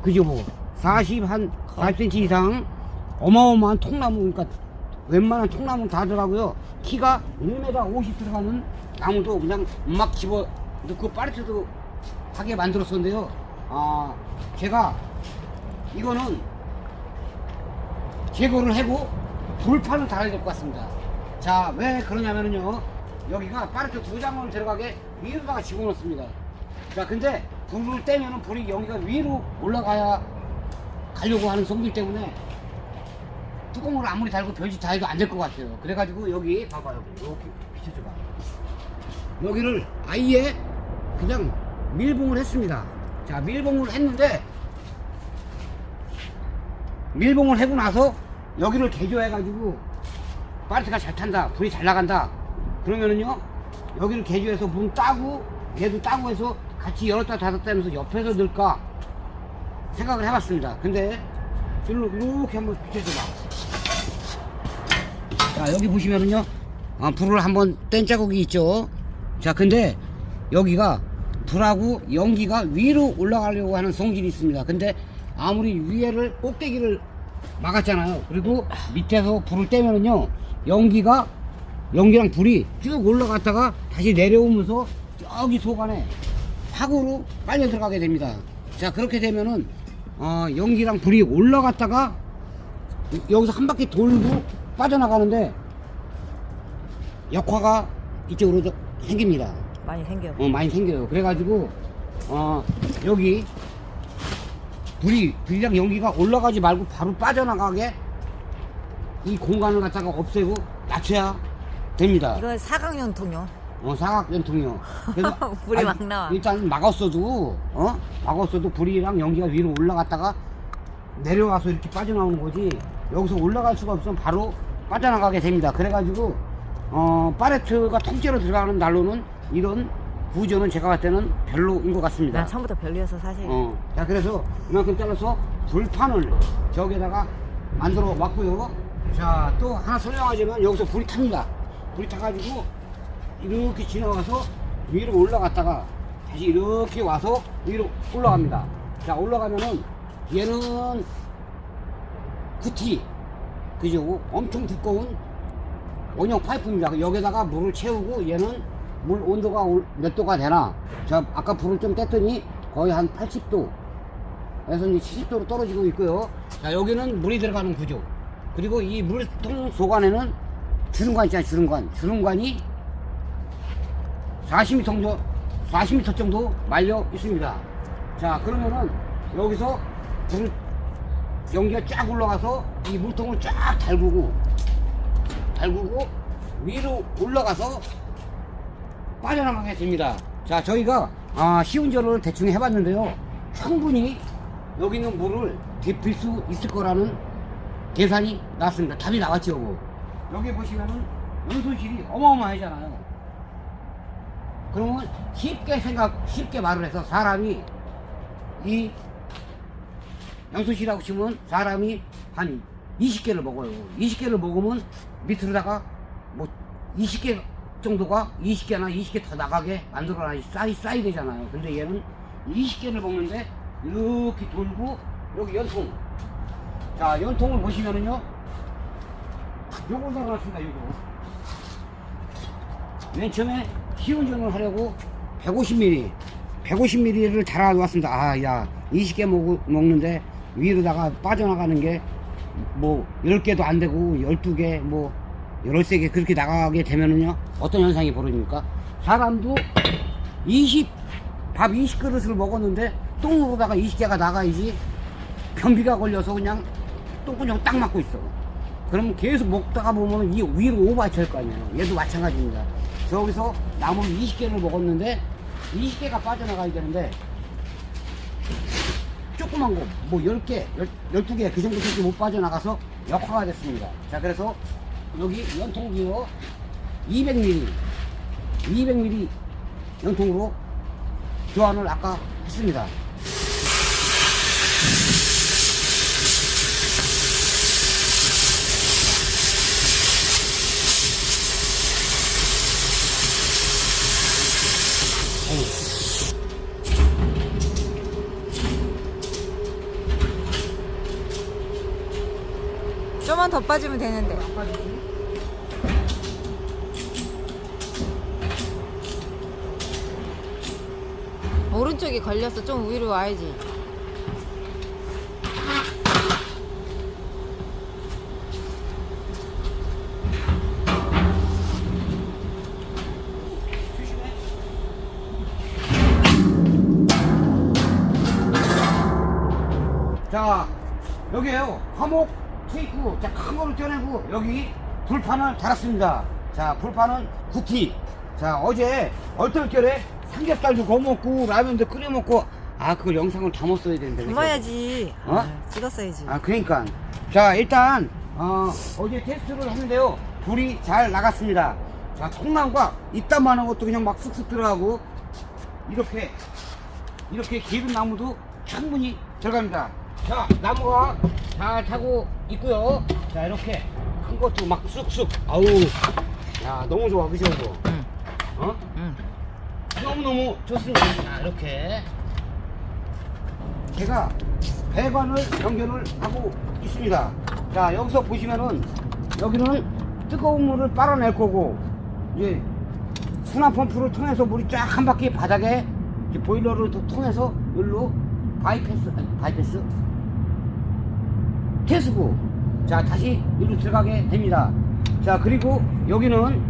그죠 뭐, 40cm 이상 어마어마한 통나무, 그러니까 웬만한 통나무는 다 들어가고요. 키가 1m 50 들어가는 나무도 그냥 막 집어 넣고 파레트도 하게 만들었었는데요. 제가 이거는 제거를 하고 돌판을 달아야 될 것 같습니다. 자, 왜 그러냐면요. 여기가 파레트 2장을 들어가게 위로다가 집어넣습니다. 자, 근데 불을 떼면은 불이 여기가 위로 올라가야 가려고 하는 성질 때문에 뚜껑을 아무리 달고 별짓 다 해도 안 될 것 같아요. 그래가지고 여기 봐봐요. 이렇게 비춰줘봐. 여기를 아예 그냥 밀봉을 했습니다. 자, 밀봉을 했는데 밀봉을 하고 나서 여기를 개조해가지고 파레트가 잘 탄다, 불이 잘 나간다 그러면은요, 여기를 개조해서 문 따고 얘도 따고 해서 같이 열었다 닫았다 하면서 옆에서 넣을까 생각을 해봤습니다. 근데 이렇게 한번 비춰줘봐. 자, 여기 보시면은요, 불을 한번 뗀 자국이 있죠. 자, 근데 여기가 불하고 연기가 위로 올라가려고 하는 성질이 있습니다. 근데 아무리 위에를 꼭대기를 막았잖아요. 그리고 밑에서 불을 떼면은요, 연기랑 불이 쭉 올라갔다가 다시 내려오면서 저기 속 안에 화구로 빨려 들어가게 됩니다. 자, 그렇게 되면은 연기랑 불이 올라갔다가 여기서 한 바퀴 돌고 빠져나가는데 역화가 이쪽으로 생깁니다. 많이 생겨. 많이 생겨요. 그래가지고 여기 불이랑 연기가 올라가지 말고 바로 빠져나가게 이 공간을 갖다가 없애고 낮춰야 됩니다. 이거 사각연통이요. 사각연통이요. 그래서 불이 막 나와. 일단 막았어도 불이랑 연기가 위로 올라갔다가 내려와서 이렇게 빠져나오는 거지, 여기서 올라갈 수가 없으면 바로 빠져나가게 됩니다. 그래가지고 파레트가 통째로 들어가는 난로는 이런 구조는 제가 봤을 때는 별로인 것 같습니다. 난 처음부터 별로여서 사실. 자, 그래서 이만큼 잘라서 불판을 저기에다가 만들어 왔고요. 자, 또 하나 설명하자면 여기서 불이 탑니다. 불이 타가지고 이렇게 지나가서 위로 올라갔다가 다시 이렇게 와서 위로 올라갑니다. 자, 올라가면은 얘는 구티, 그죠? 엄청 두꺼운 원형 파이프입니다. 여기다가 물을 채우고 얘는 물 온도가 몇 도가 되나? 자, 아까 불을 좀 뗐더니 거의 한 80도에서 70도로 떨어지고 있고요. 자, 여기는 물이 들어가는 구조. 그리고 이 물통 속 안에는 주름관 있잖아요. 주름관이 40m 정도 말려 있습니다. 자, 그러면은 여기서 연기가 쫙 올라가서 이 물통을 쫙 달구고 위로 올라가서 빠져나가게 됩니다. 자, 저희가 시운전을 대충 해봤는데요, 충분히 여기 있는 물을 데필 수 있을 거라는 계산이 나왔습니다. 답이 나왔죠. 여기 보시면은 연소실이 어마어마하잖아요. 그러면 쉽게 말을 해서 사람이 이 연소실이라고 치면 사람이 한 20개를 먹어요. 20개를 먹으면 밑으로다가 뭐 20개 정도가 20개나 20개 더 나가게 만들어놔야지 쌓이 되잖아요. 근데 얘는 20개를 먹는데 이렇게 돌고 여기 연통. 자, 연통을 보시면은요, 요걸 달아놨습니다. 요거. 맨 처음에 시운전을 하려고 150mm를 달아놓았습니다. 야, 20개 먹는데 위로다가 빠져나가는 게 뭐 10개도 안 되고 12개 뭐 13개 그렇게 나가게 되면은요, 어떤 현상이 벌어집니까? 사람도 밥 20그릇을 먹었는데 똥으로다가 20개가 나가야지 변비가 걸려서 그냥 똥구녕 딱 맞고 있어. 그러면 계속 먹다가 보면 이 위로 오버할 거 아니에요. 얘도 마찬가지입니다. 저기서 나무 20개를 먹었는데 20개가 빠져나가야 되는데 조그만 거 뭐 10개, 12개 그 정도밖에 못 빠져나가서 역화가 됐습니다. 자, 그래서 여기 연통기어 200mm 연통으로 교환을 아까 했습니다. 좀만 더 빠지면 되는데. 오른쪽이 걸렸어. 좀 위로 와야지. 자, 여기에요. 화목 테이프. 자, 큰 거를 떼내고 여기 불판을 달았습니다. 자, 불판은 9T. 자, 어제 얼떨결에 삼겹살도 구워 먹고 라면도 끓여 먹고 그걸 영상을 담았어야 되는데. 그죠? 담아야지. 어? 찍었어야지. 그러니까. 자, 일단 어제 테스트를 했는데요. 불이 잘 나갔습니다. 자, 통나무가 이따만한 것도 그냥 막 쑥쑥 들어가고 이렇게 기른 나무도 충분히 들어갑니다. 자, 나무가 잘 타고 있고요. 자, 이렇게 큰 것도 막 쑥쑥. 아우, 야, 너무 좋아, 그죠? 응. 어? 응. 너무너무 좋습니다. 자, 이렇게 제가 배관을 연결을 하고 있습니다. 자, 여기서 보시면은 여기는 뜨거운 물을 빨아낼 거고 이제 순환 펌프를 통해서 물이 쫙 한 바퀴 바닥에 이제 보일러를 통해서 여기로 바이패스 태수구. 자, 다시 여기로 들어가게 됩니다. 자, 그리고 여기는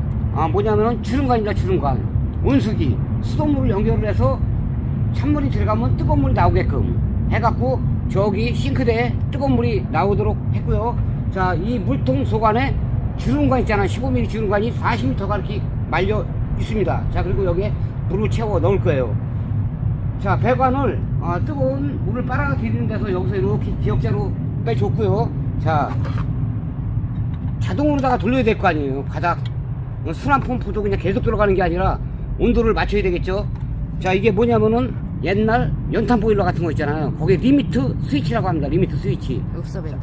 뭐냐면은 주름관입니다. 주름관. 온수기 수돗물을 연결을 해서 찬물이 들어가면 뜨거운 물이 나오게끔 해갖고 저기 싱크대에 뜨거운 물이 나오도록 했고요. 자, 이 물통 속 안에 주름관 있잖아. 15mm 주름관이 40m가 이렇게 말려 있습니다. 자, 그리고 여기에 물을 채워 넣을 거예요. 자, 배관을 뜨거운 물을 빨아들이는 데서 여기서 이렇게 기역자로 빼줬고요. 자, 자동으로다가 돌려야 될 거 아니에요. 바닥 순환 펌프도 그냥 계속 돌아가는 게 아니라 온도를 맞춰야 되겠죠. 자, 이게 뭐냐면은 옛날 연탄 보일러 같은 거 있잖아요. 거기에 리미트 스위치라고 합니다. 리미트 스위치. 읍섭배다.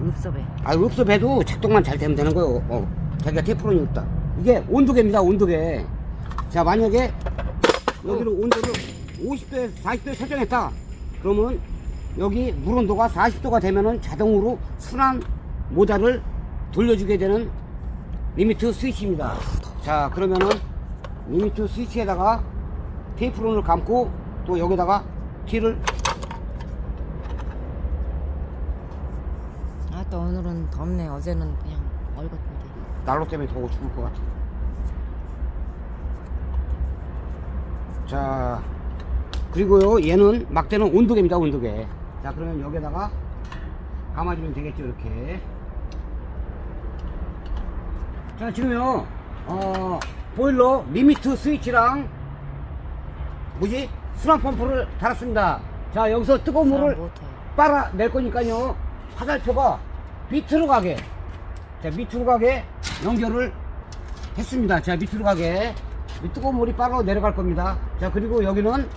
읍섭배. 읍섭해도 작동만 잘 되면 되는 거예요. 자기가 테프론이 없다. 이게 온도계입니다. 온도계. 자, 만약에 여기로 온도를 50도에 40도에 설정했다. 그러면 여기 물 온도가 40도가 되면은 자동으로 순환 모달을 돌려주게 되는 리미트 스위치입니다. 자, 그러면은 리미트 스위치에다가 테이프론을 감고 또 여기다가 티를 또 오늘은 덥네. 어제는 그냥 얼었는데. 난로 때문에 더워 죽을 것 같아. 자, 그리고요, 얘는 막대는 온도계입니다. 온도계. 자, 그러면 여기다가 감아주면 되겠죠. 이렇게. 자, 지금요 보일러 리미트 스위치랑 순환 펌프를 달았습니다. 자, 여기서 뜨거운 물을 빨아낼 거니까요, 화살표가 밑으로 가게, 자, 밑으로 가게 연결을 했습니다. 자, 밑으로 가게 뜨거운 물이 빨아 내려갈 겁니다. 자, 그리고 여기는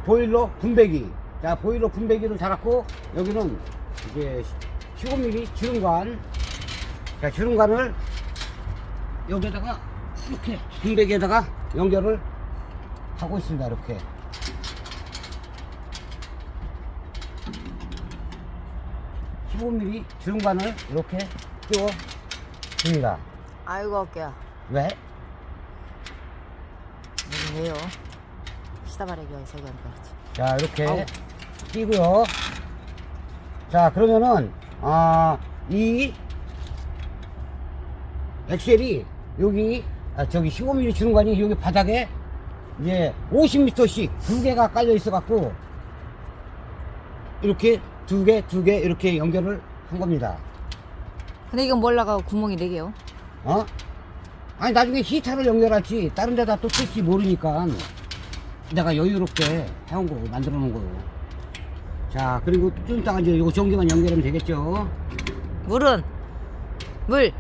보일러 분배기. 자, 보일러 분배기를 달았고 여기는 이제 15mm 주름관. 자, 주름관을 여기에다가 이렇게 분배기에다가 연결을 하고 있습니다. 이렇게. (15mm) 주름관을 이렇게 끼워 줍니다. 아이고 어깨야. 왜? 왜요? 시다바래기 저기 하니까 그렇지. 자, 이렇게 아우. 끼고요. 자, 그러면은 이 엑셀이 여기 저기 15mm 주름관이 여기 바닥에 이제 50m씩 두 개가 깔려 있어 갖고 이렇게 두 개 이렇게 연결을 한 겁니다. 근데 이건 몰라가 구멍이 4개요. 아니, 나중에 히터를 연결할지 다른 데다 또 쓸지 모르니까 내가 여유롭게 해온 거고 만들어 놓은 거고. 자, 그리고 좀 이따가 이제 이거 전기만 연결하면 되겠죠. 물은? 물.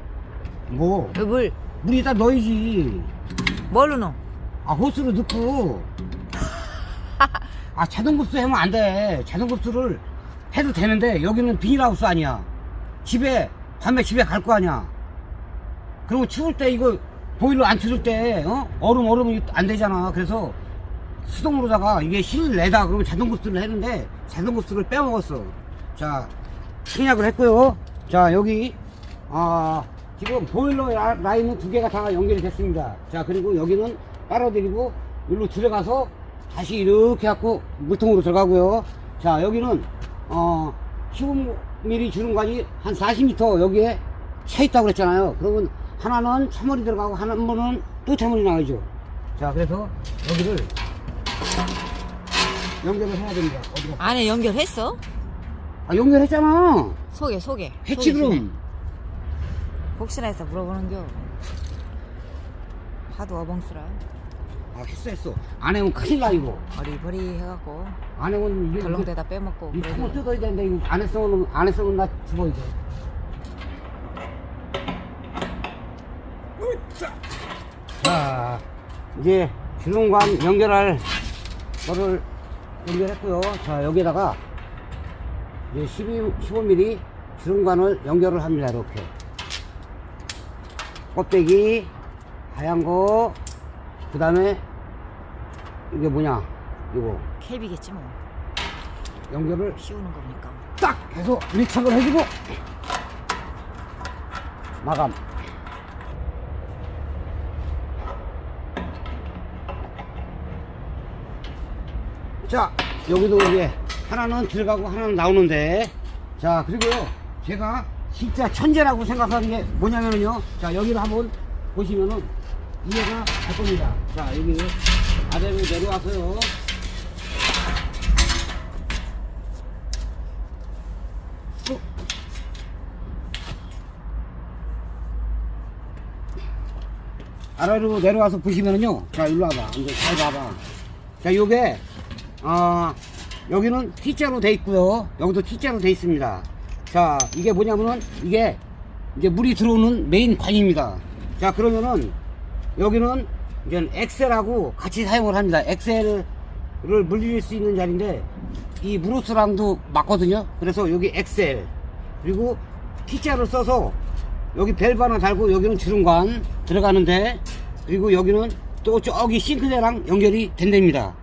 뭐 왜 물? 물에다 넣어야지. 뭘로 넣어? 호스로 넣고. 자동급수 하면 안 돼. 자동급수를 해도 되는데 여기는 비닐하우스 아니야. 밤에 집에 갈 거 아니야. 그리고 추울 때 이거 보일러 안 틀을 때 얼음이 안 되잖아. 그래서 수동으로다가 이게 실내다 그러면 자동급수를 했는데 자동급수를 빼먹었어. 자, 생략을 했고요. 자, 여기 지금 보일러 라인은 2개가 다 연결이 됐습니다. 자, 그리고 여기는 빨아들이고 여기로 들어가서 다시 이렇게 갖고 물통으로 들어가고요. 자, 여기는 15mm 주름관이 한 40m 여기에 차 있다고 그랬잖아요. 그러면 하나는 찬물이 들어가고 한 번은 또 찬물이 나오죠. 자, 그래서 여기를 연결을 해야 됩니다. 어디가? 안에 연결했어? 아, 연결했잖아. 소개. 했지, 그럼. 혹시나 해서 물어보는겨. 하도 어벙스라. 아, 했어. 안 하면 큰일 나, 이거. 어리버리 해갖고 안 하면 이게. 덜렁대다 빼먹고. 이 그래도 통을 뜯어야 되는데, 이거 안 했으면 나 죽어, 이제. 자, 이제 주름관 연결할 거를 연결했고요. 자, 여기다가 이제 15mm 주름관을 연결을 합니다. 이렇게 껍데기 하얀 거, 그 다음에 이게 뭐냐, 이거 캡이겠지 뭐. 연결을 씌우는 거니까. 딱 해서 밀착을 해주고 마감. 자, 여기도 이제 하나는 들어가고 하나는 나오는데, 자, 그리고요, 제가 진짜 천재라고 생각하는 게 뭐냐면요, 자, 여기를 한번 보시면은 이해가 갈 겁니다. 자, 여기 아래로 내려와서요. 쭉. 아래로 내려와서 보시면은요, 자, 일로 와봐. 이제 잘 봐봐. 자, 요게 여기는 T자로 돼 있고요. 여기도 T자로 돼 있습니다. 자, 이게 뭐냐면은 이게 이제 물이 들어오는 메인 관입니다. 자, 그러면은 여기는 이제 엑셀하고 같이 사용을 합니다. 엑셀을 물릴 수 있는 자리인데 이 무로스랑도 맞거든요. 그래서 여기 엑셀, 그리고 T자를 써서 여기 밸브 하나 달고 여기는 주름관 들어가는데, 그리고 여기는 또 저기 싱크대랑 연결이 된답니다.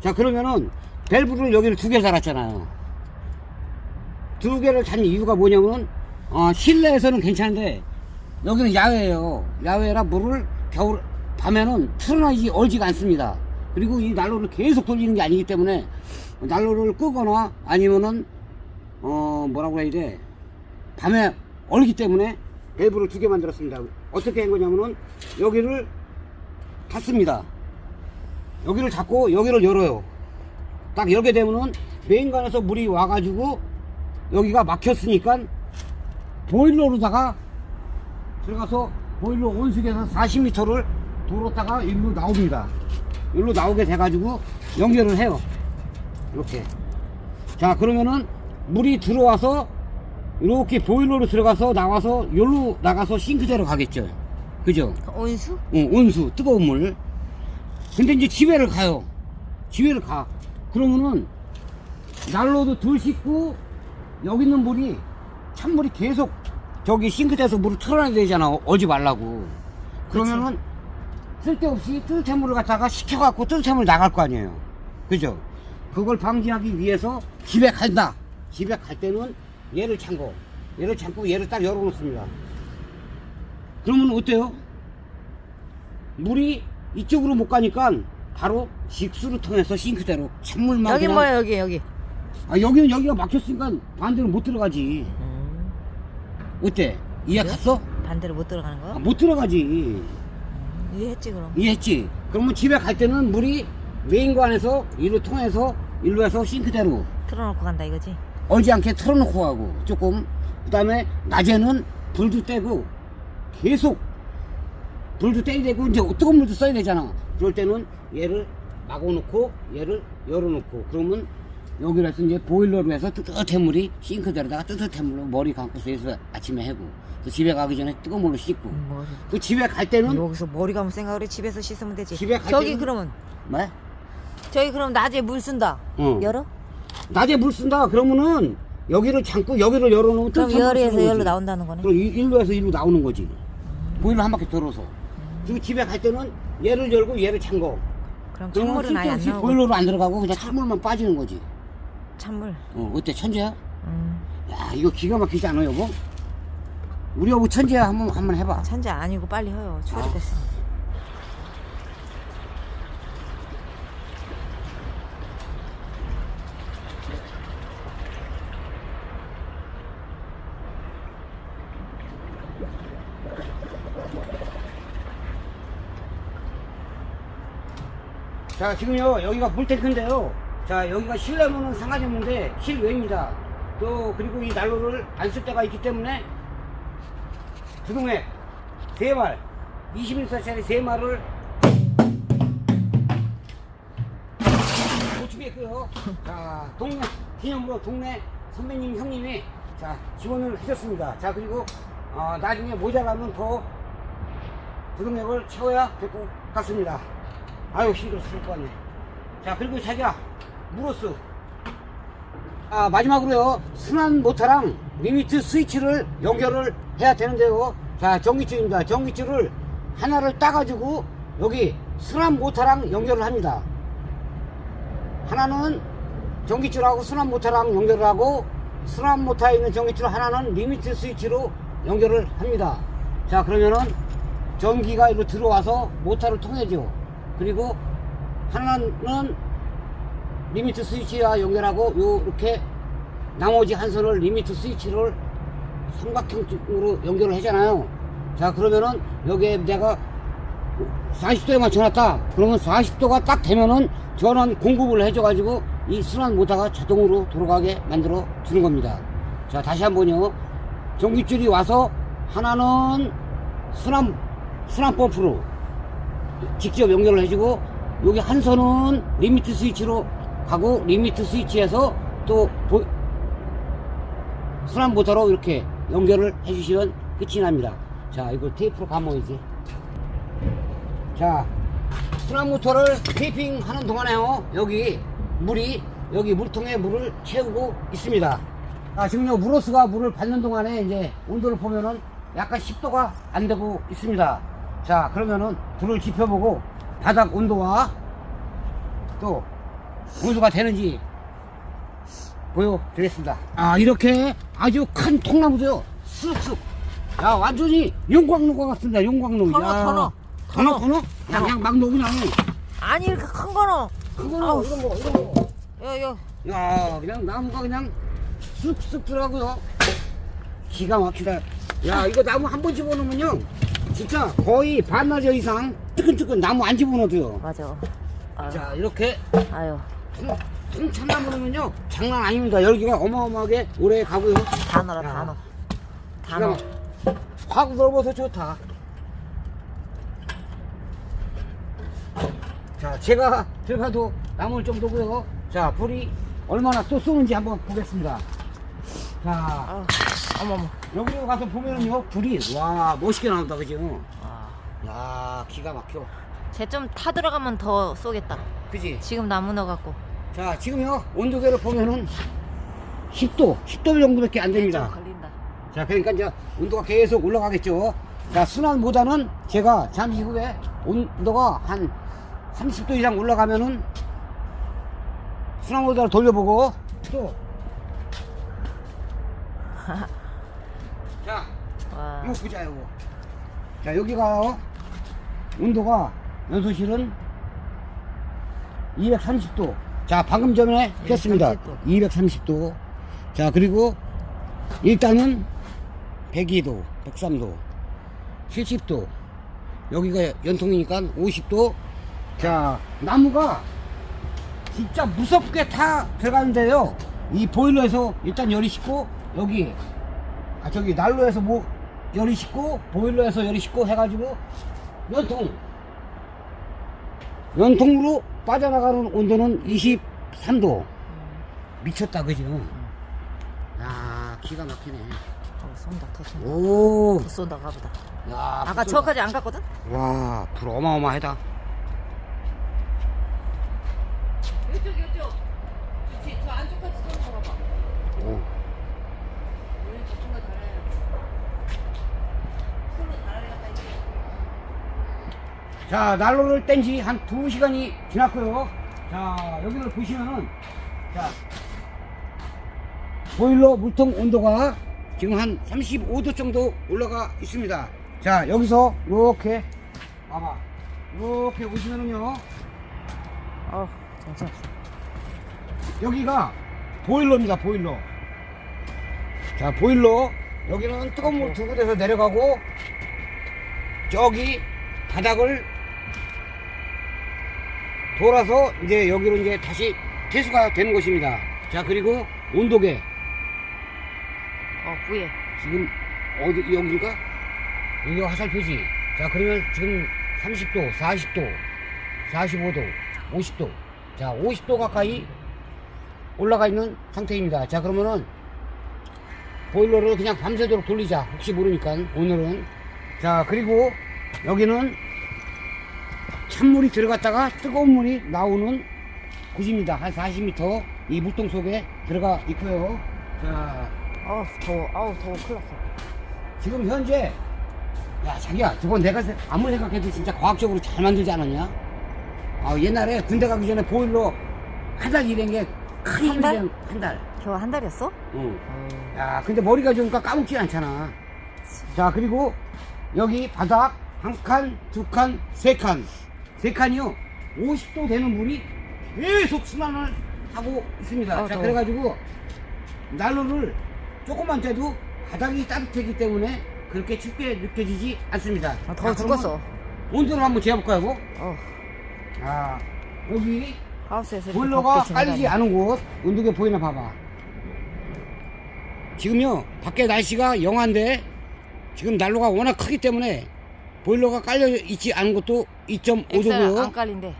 자, 그러면은 밸브를 여기를 2개 달았잖아요. 2개를 단 이유가 뭐냐면 실내에서는 괜찮은데 여기는 야외예요. 야외라 물을 밤에는 틀어놔야지 얼지가 않습니다. 그리고 이 난로를 계속 돌리는 게 아니기 때문에 난로를 끄거나 아니면은 뭐라고 해야 돼, 밤에 얼기 때문에 밸브를 2개 만들었습니다. 어떻게 한 거냐면은 여기를 닫습니다. 여기를 닫고 여기를 열어요. 딱 열게 되면은 메인관에서 물이 와가지고 여기가 막혔으니까 보일러로다가 들어가서 보일러 온수기에서 40m를 돌았다가 일로 나옵니다. 일로 나오게 돼가지고 연결을 해요. 이렇게. 자, 그러면은 물이 들어와서 이렇게 보일러로 들어가서 나와서 여기로 나가서 싱크대로 가겠죠. 그죠? 온수? 온수, 뜨거운 물. 근데 이제 집에를 가요. 집에를 가. 그러면은 난로도 덜 씻고 여기 있는 물이, 찬물이 계속 저기 싱크대에서 물을 틀어놔야 되잖아. 얼지 말라고. 그러면은 쓸데없이 뜨뜻한 물을 갖다가 식혀갖고 뜨뜻한 물 나갈 거 아니에요. 그죠? 그걸 방지하기 위해서 집에 간다. 집에 갈 때는 얘를 잠궈. 얘를 잠고 얘를 딱 열어놓습니다. 그러면 어때요? 물이 이쪽으로 못 가니까 바로 직수를 통해서 싱크대로 찬물만. 여기 그냥- 뭐야 여기? 아, 여기는 여기가 막혔으니까 반대로 못 들어가지. 어때? 이해 갔어? 반대로 못 들어가는 거야? 아, 못 들어가지. 이해했지 그럼. 이해했지? 그러면 집에 갈 때는 물이 메인관에서 일로 통해서 일로 해서 싱크대로 틀어놓고 간다 이거지? 얼지 않게 틀어놓고 가고 조금, 그 다음에 낮에는 불도 떼고 계속 불도 떼야 되고 이제 뜨거운 물도 써야 되잖아. 그럴 때는 얘를 막아놓고 얘를 열어놓고, 그러면 여기로 해서 이제 보일러로 해서 뜨뜻한 물이 싱크대로다가 뜨뜻한 물로 머리 감고서 해서 아침에 하고, 또 집에 가기 전에 뜨거운 물로 씻고, 머리. 또 집에 갈 때는 여기서 머리 감을 생각을 해. 집에서 씻으면 되지. 집에 갈 저기 때는- 그러면 뭐? 저기 그럼 낮에 물 쓴다. 열어? 낮에 물 쓴다 그러면은 여기를 잠고 여기를 열어놓으면 그럼 뜨뜻한 물이 열이에서 쓰는 열로 거지. 나온다는 거네. 그럼 일로 해서 일로 나오는 거지. 보일러 한 바퀴 돌아서. 그리고 집에 갈 때는 얘를 열고 얘를 잠궈. 그럼 그러면 찬물은 아예 안 쓸데없이 나오고. 보일러로 안 들어가고 그냥 찬물만 빠지는 거지. 찬물. 어때, 천재야? 음. 야, 이거 기가 막히지 않아, 여보? 우리 여보 천재야. 한번 해봐. 천재 아니고 빨리 해요. 추워 죽겠어. 자, 지금요, 여기가 물탱크인데요. 자, 여기가 실내면은 상관이 없는데 실외입니다. 또 그리고 이 난로를 안 쓸 때가 있기 때문에 두동에 3말 20리터짜리 3말을 보충했고요. 자, 동네 기념으로 동네 선배님 형님이 자 지원을 하셨습니다. 자, 그리고 나중에 모자라면 더 두동액을 채워야 될 것 같습니다. 아유, 힘들었을 것 같네. 자, 그리고 자기야, 무로스. 마지막으로요, 순환 모터랑 리미트 스위치를 연결을 해야 되는데요. 자, 전기줄입니다. 전기줄을 하나를 따가지고 여기 순환 모터랑 연결을 합니다. 하나는 전기줄하고 순환 모터랑 연결을 하고, 순환 모터에 있는 전기줄 하나는 리미트 스위치로 연결을 합니다. 자, 그러면은 전기가 이리로 들어와서 모터를 통해죠. 그리고 하나는 리미트 스위치와 연결하고 요렇게 나머지 한 선을 리미트 스위치를 삼각형으로 연결을 하잖아요. 자, 그러면은 여기에 내가 40도에 맞춰놨다. 그러면 40도가 딱 되면은 전원 공급을 해줘가지고 이 순환 모터가 자동으로 돌아가게 만들어 주는 겁니다. 자, 다시 한번요. 전기줄이 와서 하나는 순환 펌프로 직접 연결을 해주고, 여기 한 선은 리미트 스위치로 가고, 리미트 스위치에서 또 순환 모터로 이렇게 연결을 해주시면 끝이 납니다. 자, 이걸 테이프로 감아야지. 자, 순환 모터를 테이핑 하는 동안에요, 여기 물통에 물을 채우고 있습니다. 지금요, 무로스가 물을 받는 동안에 이제 온도를 보면은 약간 10도가 안 되고 있습니다. 자, 그러면은 불을 지펴보고 바닥 온도와 또 온수가 되는지 보여드리겠습니다. 이렇게 아주 큰 통나무도요, 쑥쑥. 야, 완전히 용광로 것 같습니다. 용광로. 터너. 그냥 막 녹으냐. 아니, 이렇게 큰 거는. 이런 거. 야. 그냥 나무가 그냥 쑥쑥 들어가고요. 기가 막히다. 야, 이거 나무 한 번 집어넣으면요, 진짜 거의 반나절 이상 뜨끈뜨끈 나무 안 집어넣어도요. 맞아. 아유. 자, 이렇게 아유. 통참나무 넣으면요, 장난 아닙니다. 열기가 어마어마하게 오래 가고요. 다 넣어라, 다 넣어. 다 넣어. 확 넓어서 좋다. 자, 제가 들어가도 남을 정도고요. 자, 불이 얼마나 또 쏘는지 한번 보겠습니다. 자, 어머머. 여기로 가서 보면은요, 불이 와 멋있게 나온다, 그죠? 아. 야, 기가 막혀. 쟤 좀 타 들어가면 더 쏘겠다. 그지? 지금 나무 넣어갖고. 자, 지금요, 온도계를 보면은 10도 정도밖에 안 됩니다. 좀 걸린다. 자, 그러니까 이제 온도가 계속 올라가겠죠. 자, 순환보다는 제가 잠시 후에 온도가 한 30도 이상 올라가면은 순환보다를 돌려보고 또 자, 와. 이거 보자, 이거. 자, 여기가 온도가 연소실은 230도. 자, 방금 전에 켰습니다. 230도. 자, 그리고 일단은 102도, 103도, 70도. 여기가 연통이니까 50도. 자, 나무가 진짜 무섭게 다 들어가는데요. 이 보일러에서 일단 열이 식고, 여기 저기 난로에서 열이 식고, 보일러에서 열이 식고 해가지고 연통으로 빠져나가는 온도는 23도. 미쳤다, 그죠? 야, 기가 막히네. 쏜다, 더 쏜다. 오, 더 쏜다, 가보다. 야, 아까 저까지 안 갔거든? 와, 불 어마어마하다. 이쪽. 그치, 저 안쪽까지 쏘는 거 봐봐. 오. 우리 저쪽가 달아야 풀로 달아야 갖다 이제. 자, 난로를 뗀 지 한 2시간이 지났고요. 자, 여기를 보시면은, 자, 보일러 물통 온도가 지금 한 35도 정도 올라가 있습니다. 자, 여기서 이렇게 봐봐. 이렇게 보시면은요, 정신. 여기가 보일러입니다. 보일러. 자, 보일러. 여기는 뜨거운 물 두 곳에서 내려가고, 저기 바닥을 돌아서 이제 여기로 이제 다시 퇴수가 되는 것입니다. 자, 그리고 온도계. 뿌예. 지금 어디 여기가 여기가 화살표지. 자 그러면 지금 30도, 40도, 45도, 50도. 자 50도 가까이 올라가 있는 상태입니다. 자 그러면은 보일러를 그냥 밤새도록 돌리자. 혹시 모르니까 오늘은. 자 그리고 여기는 찬물이 들어갔다가 뜨거운 물이 나오는 곳입니다. 한 40m 이 물통 속에 들어가 있고요. 자 더워. 더워. 큰일 났어. 지금 현재 야 자기야 저건 내가 아무리 생각해도 진짜 과학적으로 잘 만들지 않았냐? 옛날에 군대 가기 전에 보일러 한 달 일한 게 큰 한 달? 한 달. 겨우 한 달이었어? 응. 야 근데 머리가 좋으니까 까먹지 않잖아. 자 그리고 여기 바닥 한 칸, 두 칸, 세 칸이요 50도 되는 물이 계속 순환을 하고 있습니다. 자 더워. 그래가지고 난로를 조금만 떼도 바닥이 따뜻하기 때문에 그렇게 춥게 느껴지지 않습니다. 더워 자, 죽겠어. 그러면 온도를 한번 재볼까요? 여기 하우스에서 이렇게 보일러가 덥게 깔리지 지내다니. 않은 곳 온도계 보이나 봐봐. 지금요 밖에 날씨가 영하인데 지금 난로가 워낙 크기 때문에 보일러가 깔려 있지 않은 곳도 엑셀 2.5도고요. 안 깔린대.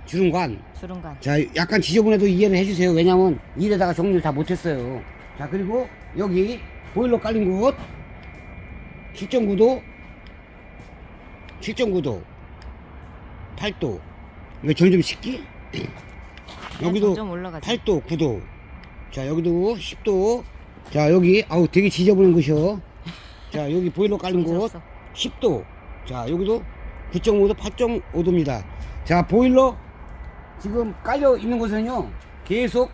주름관. 주름간. 자 약간 지저분해도 이해를 해주세요. 왜냐면 일에다가 정리를 다 못했어요. 자 그리고 여기 보일러 깔린 곳 7.9도 8도 이거 점점 식기 여기도 좀 올라가지. 8도 9도 자 여기도 10도 자 여기 아우 되게 지저분한 곳이요. 자 여기 보일러 깔린 곳 정신없어. 10도 자 여기도 9.5도 8.5도입니다. 자 보일러 지금 깔려 있는 곳은요 계속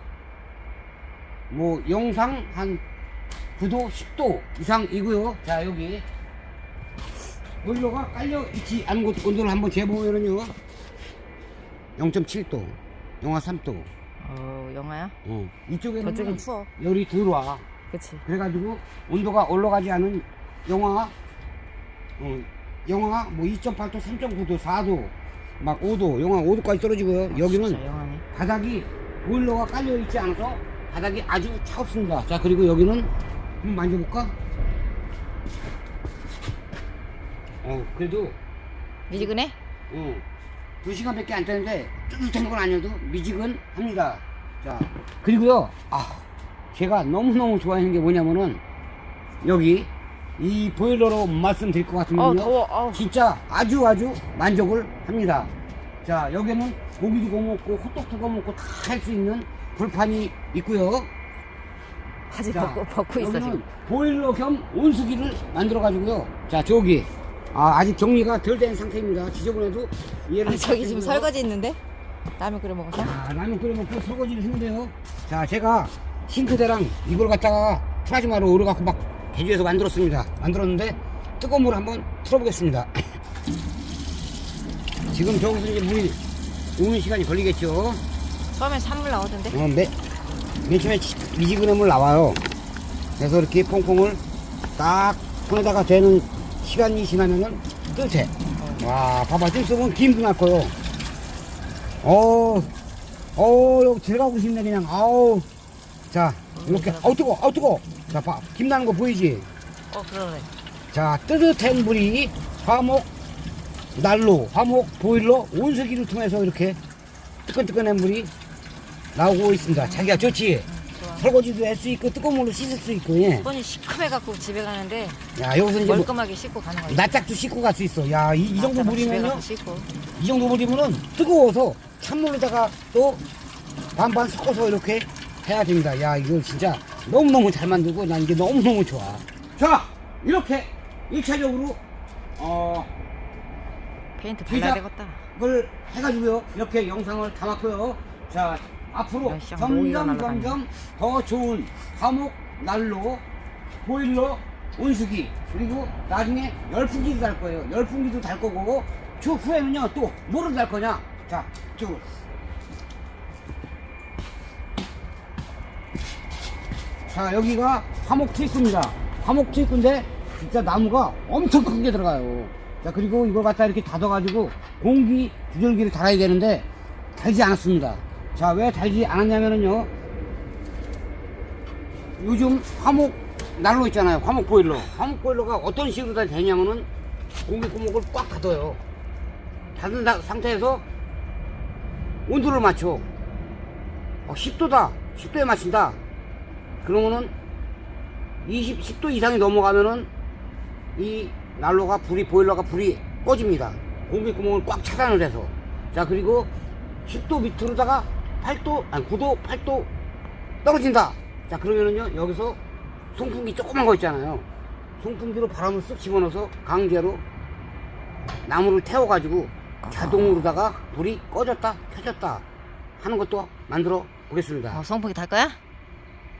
뭐 영상 한 9도 10도 이상이고요. 자 여기 보일러가 깔려 있지 않은 곳 온도를 한번 재보면은요 0.7도 영하 3도 영하야? 이쪽에는 저쪽엔 추워. 열이 들어와. 그치. 그래가지고 온도가 올라가지 않은 영하 영하 뭐 2.8도 3.9도 4도 막 5도 영하 5도까지 떨어지고요. 여기는 진짜 영하네. 바닥이 보일러가 깔려 있지 않아서 바닥이 아주 차갑습니다. 자 그리고 여기는 한번 만져볼까? 그래도 미지근해? 2시간밖에 안 되는데 뜨뜻한 건 아니어도 미지근합니다. 자 그리고요 제가 너무너무 좋아하는 게 뭐냐면은 여기 이 보일러로 말씀드릴 것 같으면요 더워. 진짜 아주 만족을 합니다. 자 여기는 고기도 구워 먹고 호떡도 구워 먹고 다 할 수 있는 불판이 있고요. 바지 자, 벗고 있어 여기는 지금. 보일러 겸 온수기를 만들어 가지고요. 자 저기 아직 정리가 덜 된 상태입니다. 지저분해도 이해를 저기 지금 해주시고요. 설거지 있는데? 라면 끓여 먹어서? 라면 끓여 먹고 설거지를 했는데요. 자 제가 싱크대랑 이걸 갖다가 플라즈마로 얼어갖고 막 개조해서 만들었는데 뜨거운 물을 한번 틀어보겠습니다. 지금 저기서 이제 물이 오는 시간이 걸리겠죠. 처음엔 찬물 나오던데? 맨 처음에 미지근한 물 나와요. 그래서 이렇게 퐁퐁을 딱 손에다가 대는 시간이 지나면은 뜨뜻해. 와 봐봐 좀 쓰면 김도 날 거요. 여기 들어가고 싶네 그냥. 자 이렇게 뜨거. 자 봐, 김 나는 거 보이지? 그러네. 자 뜨뜻한 물이 화목 난로 화목 보일러 온수기를 통해서 이렇게 뜨끈뜨끈한 물이 나오고 있습니다. 자기야 좋지? 좋아. 설거지도 할 수 있고 뜨거운 물로 씻을 수 있고. 예. 손이 시큼해갖고 집에 가는데 야 여기서 이제 뭐 멀끔하게 씻고 가는 거야. 낯짝도 씻고 갈 수 있어. 야 이 정도 집에 물이면요 가서 씻고. 이 정도 물이면은 뜨거워서 찬물에다가 또 반반 섞어서 이렇게 해야 됩니다. 야 이거 진짜 너무너무 잘 만들고 난 이게 너무너무 좋아. 자 이렇게 1차적으로 페인트 발라야 제작- 되겠다. 을 해가지고요 이렇게 영상을 담았고요. 자 앞으로 야, 씨, 모기가 점점 더 좋은 화목 난로 보일러 온수기 그리고 나중에 열풍기도 달 거예요. 열풍기도 달 거고 추후에는요 또 뭐를 달 거냐. 자 이쪽으로. 자 여기가 화목 트입구입니다. 화목 트입구인데 진짜 나무가 엄청 큰 게 들어가요. 자 그리고 이걸 갖다 이렇게 닫아 가지고 공기 조절기를 달아야 되는데 달지 않았습니다. 자 왜 달지 않았냐면은요 요즘 화목 난로 있잖아요. 화목 보일러. 화목 보일러가 어떤 식으로 다 되냐면은 공기 구멍을 꽉 닫아요. 닫은 상태에서 온도를 맞춰. 10도다. 10도에 맞춘다. 그러면은 10도 이상이 넘어가면은 이 난로가 보일러가 불이 꺼집니다. 공기 구멍을 꽉 차단을 해서. 자, 그리고 10도 밑으로다가 8도, 아니 9도, 8도 떨어진다. 자, 그러면은요, 여기서 송풍기 조그만 거 있잖아요. 송풍기로 바람을 쓱 집어넣어서 강제로 나무를 태워가지고 자동으로다가 불이 꺼졌다, 켜졌다 하는 것도 만들어 보겠습니다. 송풍기 달 거야?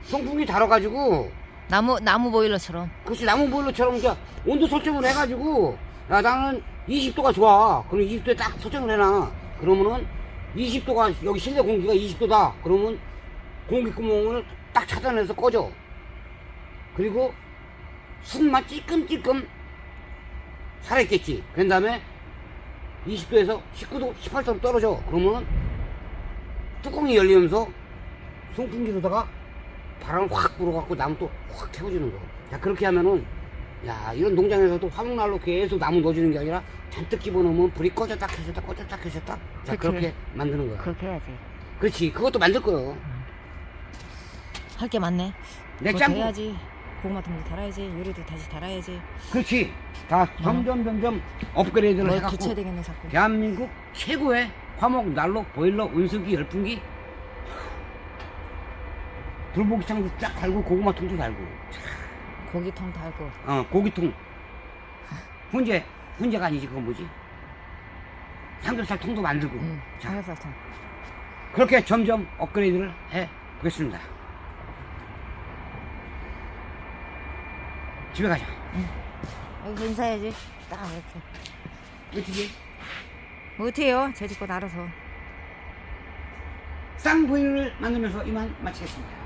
송풍기 달아가지고, 나무 보일러처럼. 그렇지, 나무 보일러처럼 이제 온도 설정을 해가지고, 야, 나는 20도가 좋아. 그럼 20도에 딱 설정을 해놔. 그러면은 20도가, 여기 실내 공기가 20도다. 그러면 공기 구멍을 딱 차단해서 꺼져. 그리고 숨만 찔끔찔끔 살아있겠지. 그 다음에 20도에서 19도, 18도로 떨어져. 그러면은 뚜껑이 열리면서 송풍기로다가 바람을 확 불어갖고 나무 또 확 태워주는 거. 자, 그렇게 하면은, 야, 이런 농장에서도 화목난로 계속 나무 넣어주는 게 아니라 잔뜩 집어넣으면 불이 꺼졌다 켜졌다 꺼졌다 켜졌다. 자, 그렇게 만드는 거야. 그렇게 해야지. 그렇지. 그것도 만들 거요. 할 게 많네. 내 그것도 짱. 해야지. 고구마 통도 달아야지. 유리도 다시 달아야지. 그렇지. 다 점점 업그레이드를 뭘 해갖고 교체해야 되겠네 자꾸. 대한민국 최고의 화목 난로 보일러 온수기 열풍기 불고기창도 쫙 달고 고구마통도 달고 고기통 달고. 고기통 훈제가 아니지. 그건 뭐지? 삼겹살 통도 만들고. 자, 삼겹살통. 그렇게 점점 업그레이드를 해 보겠습니다. 집에 가자. 여기서 인사해야지. 딱 이렇게. 그치? 못해요. 제 집거 알아서. 쌍보일러를 만들면서 이만 마치겠습니다.